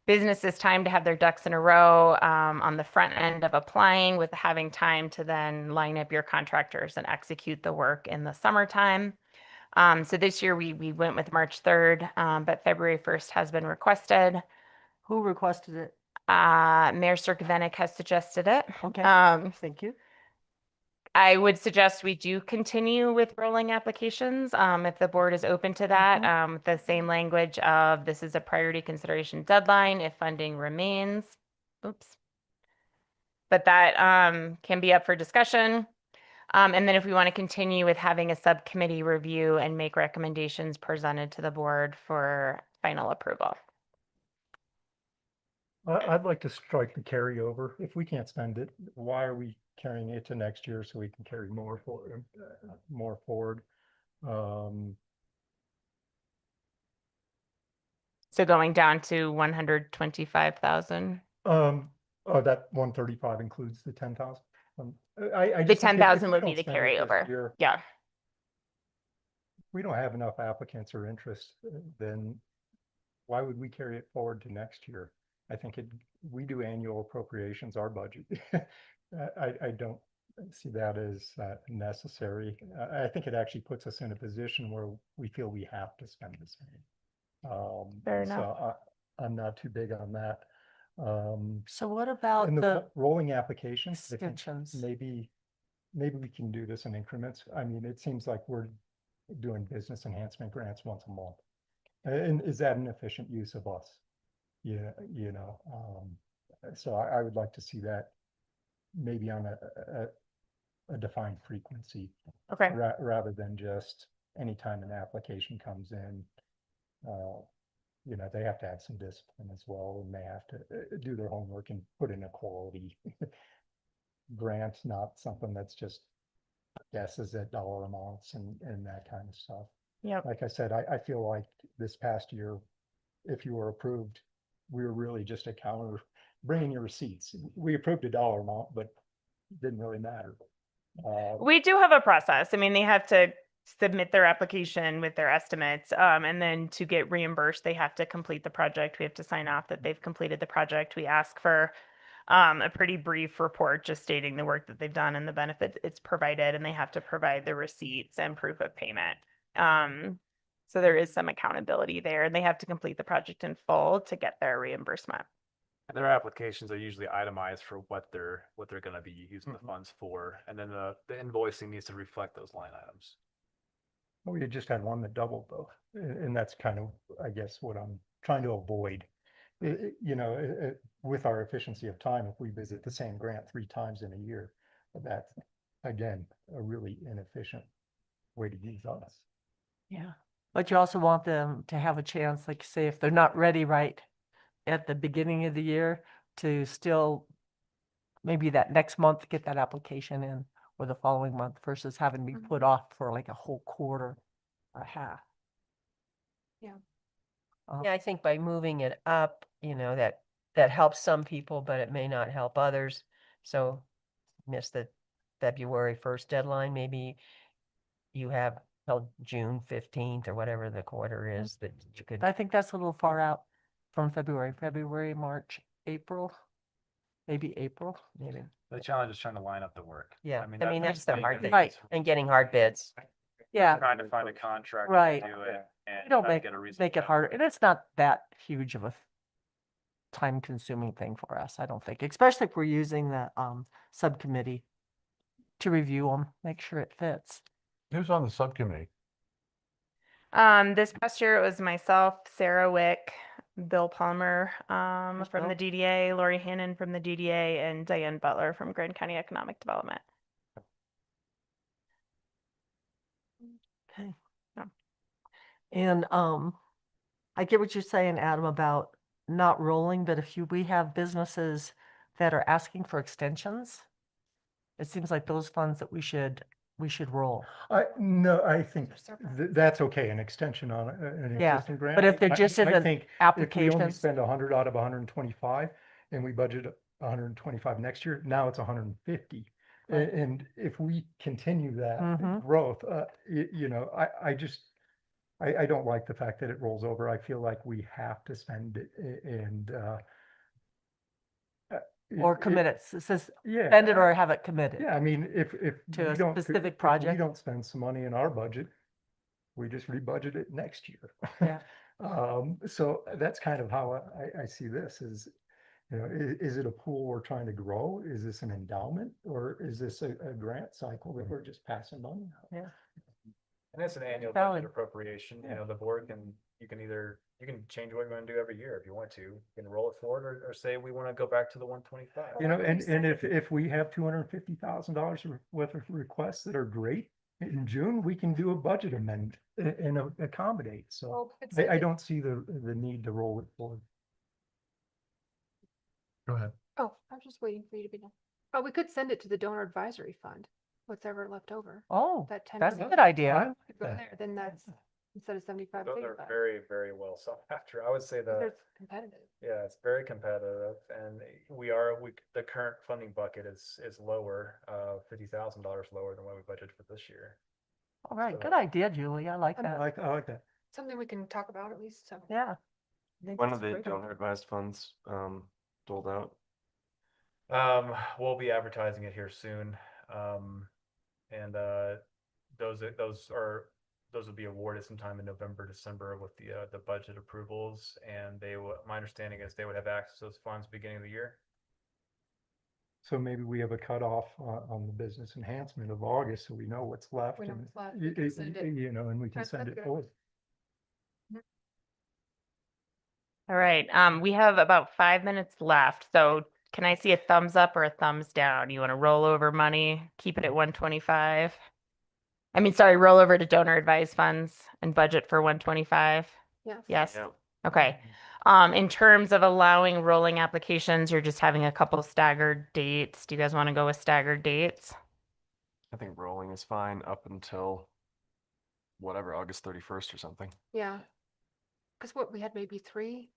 businesses time to have their ducks in a row on the front end of applying with having time to then line up your contractors and execute the work in the summertime. So this year we went with March 3rd, but February 1st has been requested. Who requested it? Mayor Circovenic has suggested it. Okay, thank you. I would suggest we do continue with rolling applications if the board is open to that. With the same language of this is a priority consideration deadline if funding remains. Oops. But that can be up for discussion. And then if we want to continue with having a subcommittee review and make recommendations presented to the board for final approval. I'd like to strike the carryover. If we can't spend it, why are we carrying it to next year so we can carry more forward? So going down to 125,000. That 135 includes the 10,000. I The just think if 10,000 we would be don't the spend it this carryover. year, Yeah. we don't have enough applicants or interest, then why would we carry it forward to next year? I think we do annual appropriations, our budget. I don't see that as necessary. I think it actually puts us in a position where we feel we have to spend the same. Fair enough. So I'm not too big on that. So what about And the rolling applications, I think extensions? maybe we can do this in increments. I mean, it seems like we're doing business enhancement grants once a month. And is that an efficient use of us? Yeah, so I would like to see that maybe on a defined frequency Okay. rather than just anytime an application comes in. They have to have some discipline as well, and they have to do their homework and put in a quality grant, not something that's just guesses at dollar amounts and that kind of stuff. Yeah. Like I said, I feel like this past year, if you were approved, we were really just a counter, bringing your receipts. We approved a dollar amount, but it didn't really matter. We do have a process. I mean, they have to submit their application with their estimates. And then to get reimbursed, they have to complete the project. We have to sign off that they've completed the project. We ask for a pretty brief report just stating the work that they've done and the benefit it's provided, and they have to provide the receipts and proof of payment. So there is some accountability there, and they have to complete the project in full to get their reimbursement. And their applications are usually itemized for what they're going to be using the funds for, and then the invoicing needs to reflect those line items. We just had one that doubled though, and that's kind of, I guess, what I'm trying to avoid. With our efficiency of time, if we visit the same grant 3 times in a year, that's again a really inefficient way to use us. Yeah, but you also want them to have a chance, like say, if they're not ready right at the beginning of the year, to still maybe that next month get that application in, or the following month, versus having to be put off for like a whole quarter or a half. Yeah. Yeah, I think by moving it up, that helps some people, but it may not help others. So miss the February 1st deadline. Maybe you have till June 15th or whatever the quarter is that you could. I think that's a little far out from February, March, April. maybe April, maybe. The challenge is trying to line up the work. Yeah, I that- mean, that's the big. hard thing. Right. And getting hard bids. Yeah, Trying to find a contractor Right. to do it and you don't trying to make, get a reasonable make it time harder. frame. And it's not that huge of a time consuming thing for us, I don't think, especially if we're using the subcommittee to review them, make sure it fits. Who's on the subcommittee? This past year it was myself, Sarah Wick, Bill Palmer, Where's from the Bill? DDA, Lori Hannon from the DDA, and Diane Butler from Grand County Economic Development. Okay. Yeah. And I get what you're saying, Adam, about not rolling, but if we have businesses that are asking for extensions, it seems like those funds that we should roll. No, I think They're separate. that's okay, an extension on an Yeah, existing grant. but if they're I- just in I an think if we only applications- spend 100 out of 125 and we budget 125 next year, now it's 150. Right. And if we continue that Mhm. growth, I don't like the fact that it rolls over. I feel like we have to spend it and Or commit it, it says Yeah. spend it or have it committed. Yeah, I mean, if To we a don't, specific if project. we don't spend some money in our budget, we just rebudget it next year. Yeah. So that's kind of how I see this is, is it a pool we're trying to grow? Is this an endowment or is this a grant cycle that we're just passing money out? Yeah. And it's an annual Valid. budget appropriation, Yeah. the board you can change what you want to do every year if you want to. You can roll it forward or say we want to go back to the 125. And if we have $250,000 worth of requests that are great, in June, we can do a budget amendment and accommodate. So Well, it's I don't see the need to roll it forward. Go ahead. Oh, I was just waiting for you to be done. Oh, we could send it to the donor advisory fund, what's ever left over. Oh, That 10%. that's a good idea. I like Could go that. there, then that's instead of 75. Those are 35. very, very well sought after. I would say that, They're competitive. yeah, it's very competitive and the current funding bucket is lower, $50,000 lower than what we budgeted for this year. All right, So- good idea, Julie. I like I'm that. I like that. Something we can talk about at least, so. Yeah. I think When are that's a the great idea. donor advised funds doled out? We'll be advertising it here soon. And those will be awarded sometime in November, December with the budget approvals. And my understanding is they would have access to those funds beginning of the year. So maybe we have a cutoff on the business enhancement of August, so we know what's left. We know and what's left, we can send it. and we can That's- send that's it good. forward. All right, we have about 5 minutes left, so can I see a thumbs up or a thumbs down? You want to roll over money, keep it at 125? I mean, sorry, roll over to donor advised funds and budget for 125? Yes. Yes? Yeah. Okay. In terms of allowing rolling applications, you're just having a couple staggered dates. Do you guys want to go with staggered dates? I think rolling is fine up until whatever, August 31st or something. Yeah. Because what, we had maybe 3,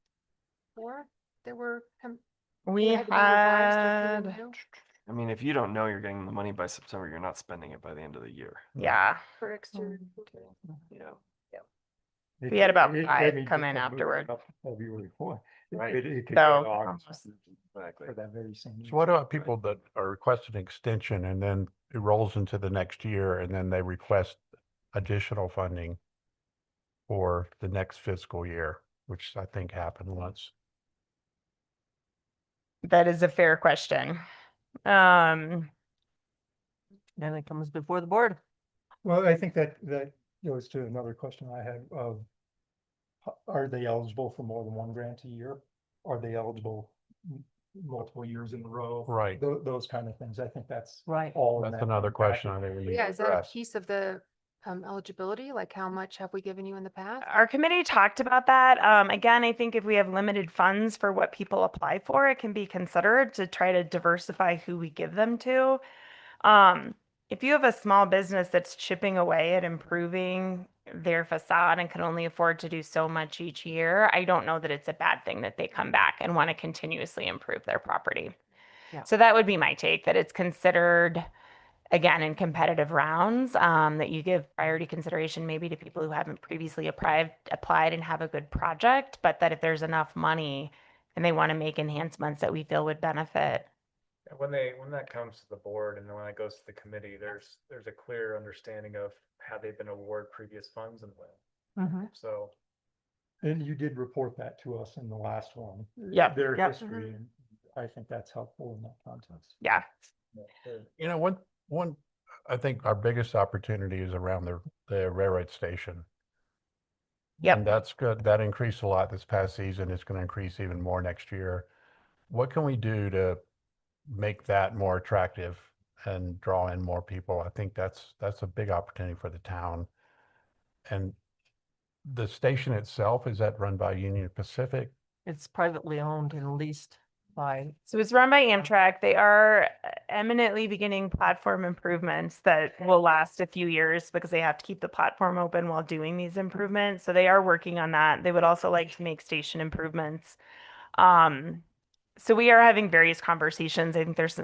4 that were, We had to be revised or had, put in new I mean, if you don't know you're getting the money by September, you're not spending it by the end of the year. yeah, for exterior. You know, We had about It- 5 I mean, come just in like moving afterward. up to February 4th. Right. It could So, go to August exactly. for that very same. So what about people that are requesting extension and then it rolls into the next year and then they request additional funding for the next fiscal year, which I think happened once? That is a fair question. Then it comes before the board. Well, I think that goes to another question I had of, are they eligible for more than one grant a year? Are they eligible multiple years in a row? Right. Those kind of things. I think that's Right. all. in That's that another one question package. I think we need Yeah, to is that a address. piece of the eligibility? Like how much have we given you in the past? Our committee talked about that. Again, I think if we have limited funds for what people apply for, it can be considered to try to diversify who we give them to. If you have a small business that's chipping away at improving their facade and can only afford to do so much each year, I don't know that it's a bad thing that they come back and want to continuously improve their property. Yeah. So that would be my take, that it's considered, again, in competitive rounds, that you give priority consideration maybe to people who haven't previously applied and have a good project, but that if there's enough money and they want to make enhancements that we feel would benefit When that comes to the board and then when it goes to the committee, there's a clear understanding of how they've been awarded previous funds and when. Mhm. So And you did report that to us in the last one. Yep. Their Yep. history, and I think that's helpful in that context. Yeah. You know, one, I think our biggest opportunity is around the railroad station. Yep. And that's good. That increased a lot this past season. It's going to increase even more next year. What can we do to make that more attractive and draw in more people? I think that's a big opportunity for the town. And the station itself, is that run by Union Pacific? It's privately owned and leased by, So it's run by Amtrak. They are eminently beginning platform improvements that will last a few years because they have to keep the platform open while doing these improvements. So they are working on that. They would also like to make station improvements. So we are having various conversations. I think there's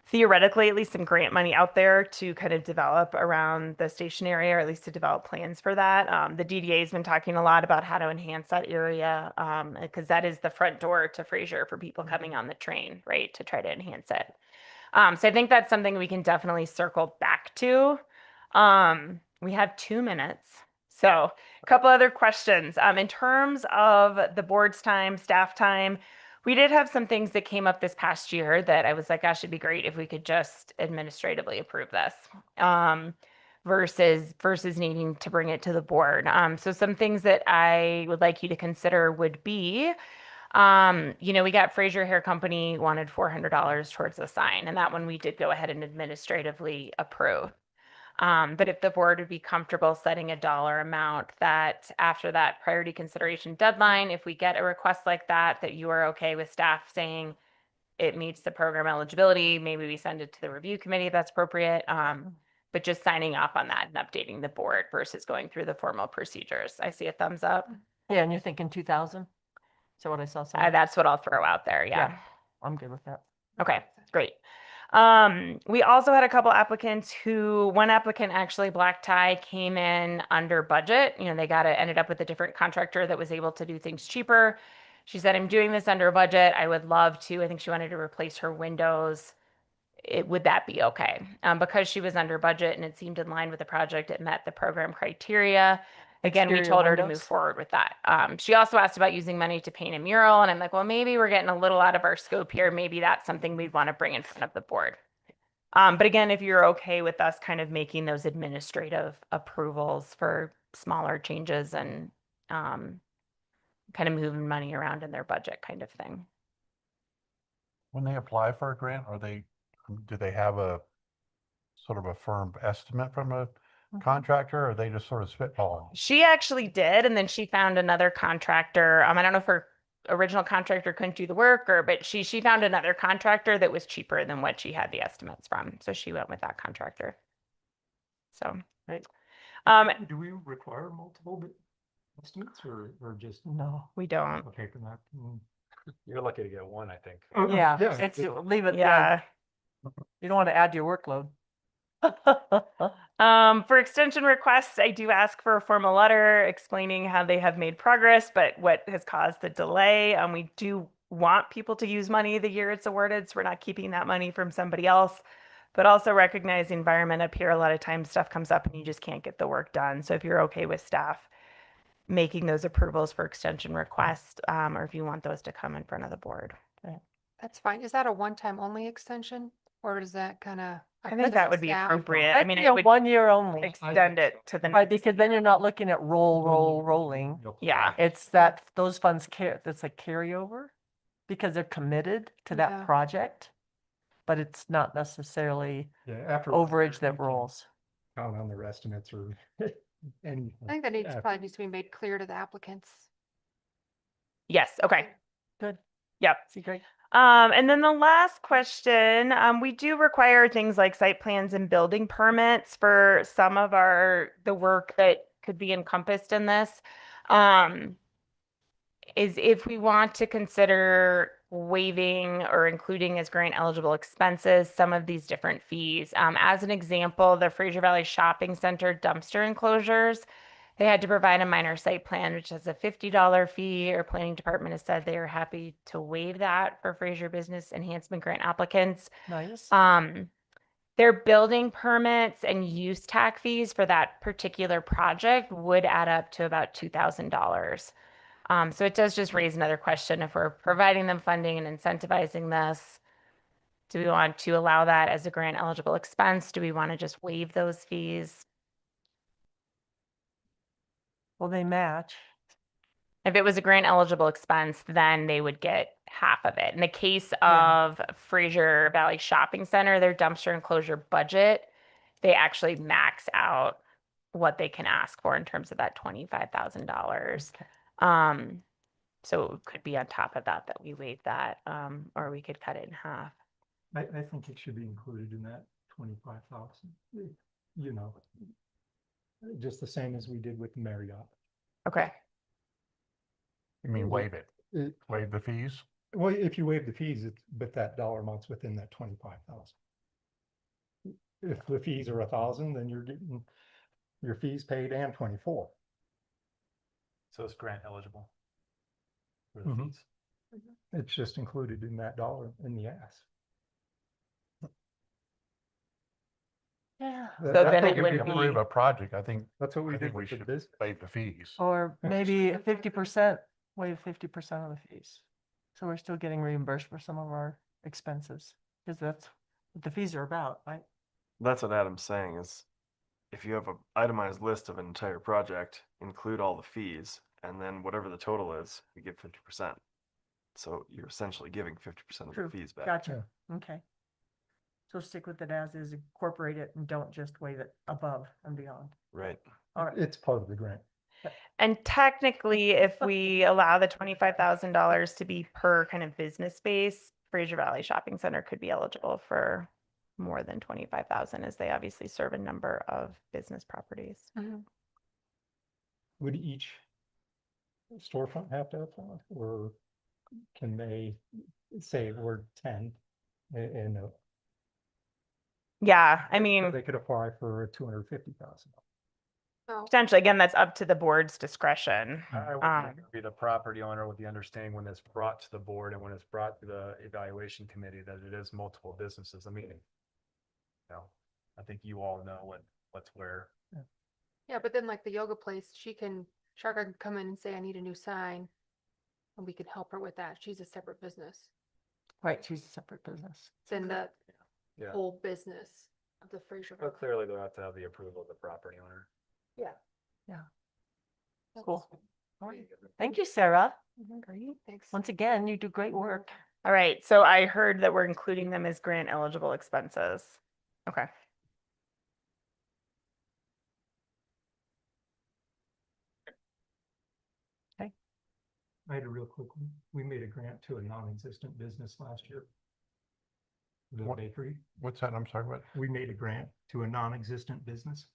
theoretically at least some grant money out there to kind of develop around the station area, or at least to develop plans for that. The DDA has been talking a lot about how to enhance that area because that is the front door to Fraser for people coming on the train, right? To try to enhance it. So I think that's something we can definitely circle back to. We have 2 minutes. So a couple other questions. In terms of the board's time, staff time, we did have some things that came up this past year that I was like, gosh, it'd be great if we could just administratively approve this. Versus needing to bring it to the board. So some things that I would like you to consider would be, we got Fraser Hair Company wanted $400 towards the sign, and that one we did go ahead and administratively approve. But if the board would be comfortable setting a dollar amount that after that priority consideration deadline, if we get a request like that, that you are okay with staff saying it meets the program eligibility, maybe we send it to the review committee if that's appropriate. But just signing off on that and updating the board versus going through the formal procedures. I see a thumbs up. yeah, and you're thinking 2,000? So what I saw somewhere? That's what I'll throw out there. Yeah. I'm good with that. Okay, great. We also had a couple applicants one applicant actually, black tie, came in under budget. They ended up with a different contractor that was able to do things cheaper. She said, I'm doing this under budget. I would love to. I think she wanted to replace her windows. Would that be okay? Because she was under budget and it seemed in line with the project, it met the program criteria. Again, we Exterior told her to move windows? forward with that. She also asked about using money to paint a mural, and I'm like, well, maybe we're getting a little out of our scope here. Maybe that's something we'd want to bring in front of the board. But again, if you're okay with us kind of making those administrative approvals for smaller changes and kind of moving money around in their budget kind of thing. When they apply for a grant, do they have a sort of a firm estimate from a contractor, or are they just sort of spitballing? She actually did, and then she found another contractor. I don't know if her original contractor couldn't do the work, but she found another contractor that was cheaper than what she had the estimates from. So she went with that contractor. So, Right. Do we require multiple estimates or just? No. we don't. Okay, for that. you're lucky to get one, I think. Yeah, Yeah, it's, leave it. Yeah. You don't want to add to your workload. For extension requests, I do ask for a formal letter explaining how they have made progress, but what has caused the delay. We do want people to use money the year it's awarded, so we're not keeping that money from somebody else, but also recognize the environment up here. A lot of times stuff comes up and you just can't get the work done. So if you're okay with staff making those approvals for extension requests, or if you want those to come in front of the board. That's fine. Is that a one-time only extension or does that kind of? I think that would be appropriate. I I'd mean, say it a would 1 year only. extend it to the Right, next. because then you're not looking at rolling. Yeah. It's that those funds that's a carryover because they're committed to that Yeah. project, but it's not necessarily Yeah, after. overage that rolls. Count on their estimates or anything. I think that probably needs to be made clear to the applicants. Yes. Okay. Good. Yep. See, great. And then the last question, we do require things like site plans and building permits for some of the work that could be encompassed in this. Is if we want to consider waiving or including as grant eligible expenses, some of these different fees. As an example, the Fraser Valley Shopping Center dumpster enclosures They had to provide a minor site plan, which has a $50 fee. Our planning department has said they are happy to waive that for Fraser Business Enhancement Grant applicants. Nice. Their building permits and use tax fees for that particular project would add up to about $2,000. So it does just raise another question. If we're providing them funding and incentivizing this, do we want to allow that as a grant eligible expense? Do we want to just waive those fees? Well, they match. If it was a grant eligible expense, then they would get half of it. In the case Yeah. of Fraser Valley Shopping Center, their dumpster enclosure budget, they actually max out what they can ask for in terms of that $25,000. Okay. So it could be on top of that we waive that, or we could cut it in half. I think it should be included in that 25,000. You know, just the same as we did with Marriott. Okay. You mean waive it, It- waive the fees? Well, if you waive the fees, but that dollar amount's within that 25,000. If the fees are 1,000, then you're getting your fees paid and 24. So it's grant eligible for the Mhm. fees. It's just included in that dollar in the ask. Yeah. That's then what it we would did- If we approve a project, I think That's what we I think did we with the should business. waive the fees. Or maybe 50%, waive 50% of the fees. So we're still getting reimbursed for some of our expenses, because that's what the fees are about, right? That's what Adam's saying is if you have an itemized list of an entire project, include all the fees, and then whatever the total is, we give 50%. So you're essentially giving 50% of the True. fees back. Gotcha. Okay. So stick with it as is, incorporate it, and don't just waive it above and beyond. Right. All right. It's part of the grant. And technically, if we allow the $25,000 to be per kind of business space, Fraser Valley Shopping Center could be eligible for more than 25,000 as they obviously serve a number of business properties. Would each storefront have to apply, or can they say we're 10 and Yeah, I mean, they could apply for 250,000? Oh, potentially, again, that's up to the board's discretion. I would be the property owner with the understanding when it's brought to the board and when it's brought to the evaluation committee that it is multiple businesses. I mean, I think you all know what's where. yeah, but then like the yoga place, Sharka can come in and say, I need a new sign. And we can help her with that. She's a separate business Right, she's a separate business. than the Yeah. whole business of the Fraser. But clearly they'll have to have the approval of the property owner. Cool. All right. Thank you, Sarah. Great. Thanks. Once again, you do great work. All right, so I heard that we're including them as grant eligible expenses. Okay. I had a real quick one. We made a grant to a non-existent business last year. The What? bakery. What's that? I'm sorry, what? We made a grant to a non-existent business.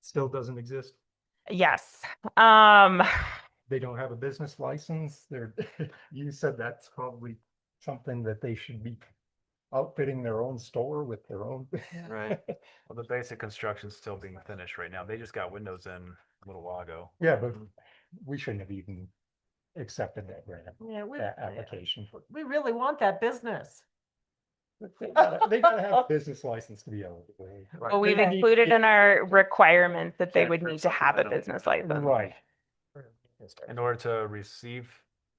Still doesn't exist. Yes. They don't have a business license. They're, you said that's probably something that they should be outfitting their own store with their own. Right. Well, the basic construction's still being finished right now. They just got windows in a little while ago. Yeah, but we shouldn't have even accepted that grant, Yeah, that application. we really want that business. They gotta have a business license to be eligible. Well, we've They need- included in our requirements that they would need to have a business license. Right. In order to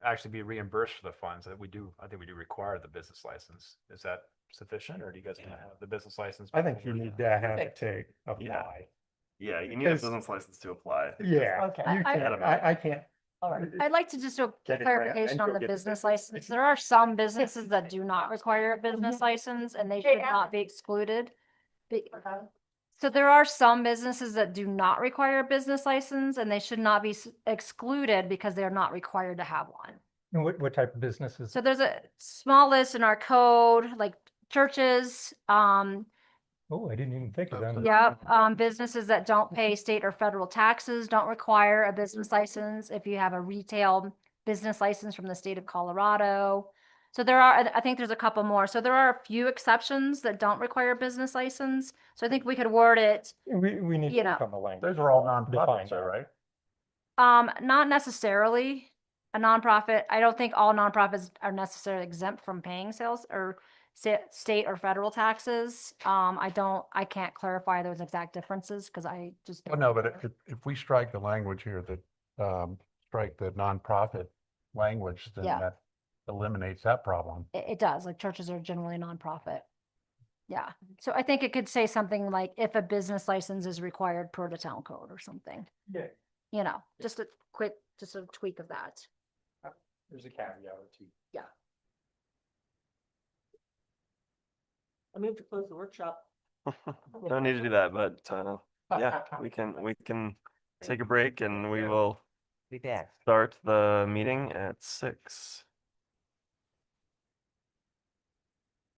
actually be reimbursed for the funds that I think we do require the business license. Is that sufficient, or do you guys want to have the business license? I think you before? need to have it to Yeah. apply. Yeah, you need a Because- business license to apply. Yeah. Okay. You can't, I can't. All right. I'd like to just do a Get it, clarification and on go the get the business business license. license. There are some businesses that do not require a business license and they should not be excluded. So there are some businesses that do not require a business license and they should not be excluded because they are not required to have one. And what type of businesses? So there's a small list in our code, like churches, Oh, I didn't even think of that. yep, businesses that don't pay state or federal taxes don't require a business license. If you have a retail business license from the state of Colorado, So there are, I think there's a couple more. So there are a few exceptions that don't require a business license. So I think we could word it, We need You to know. work on the language. Those are all Define nonprofits, though, that. right? not necessarily a nonprofit. I don't think all nonprofits are necessarily exempt from paying sales or state or federal taxes. I can't clarify those exact differences because I just. Well, don't no, know. but if we strike the language here that, strike the nonprofit language, then Yeah. that eliminates that problem. It does, like churches are generally a nonprofit. Yeah, so I think it could say something like if a business license is required per the town code or something, Yeah, you know, just a tweak of that. there's a caveat or two. I move to close the workshop. Don't need to do that, but, yeah, we can take a break and we will Be back. start the meeting at 6.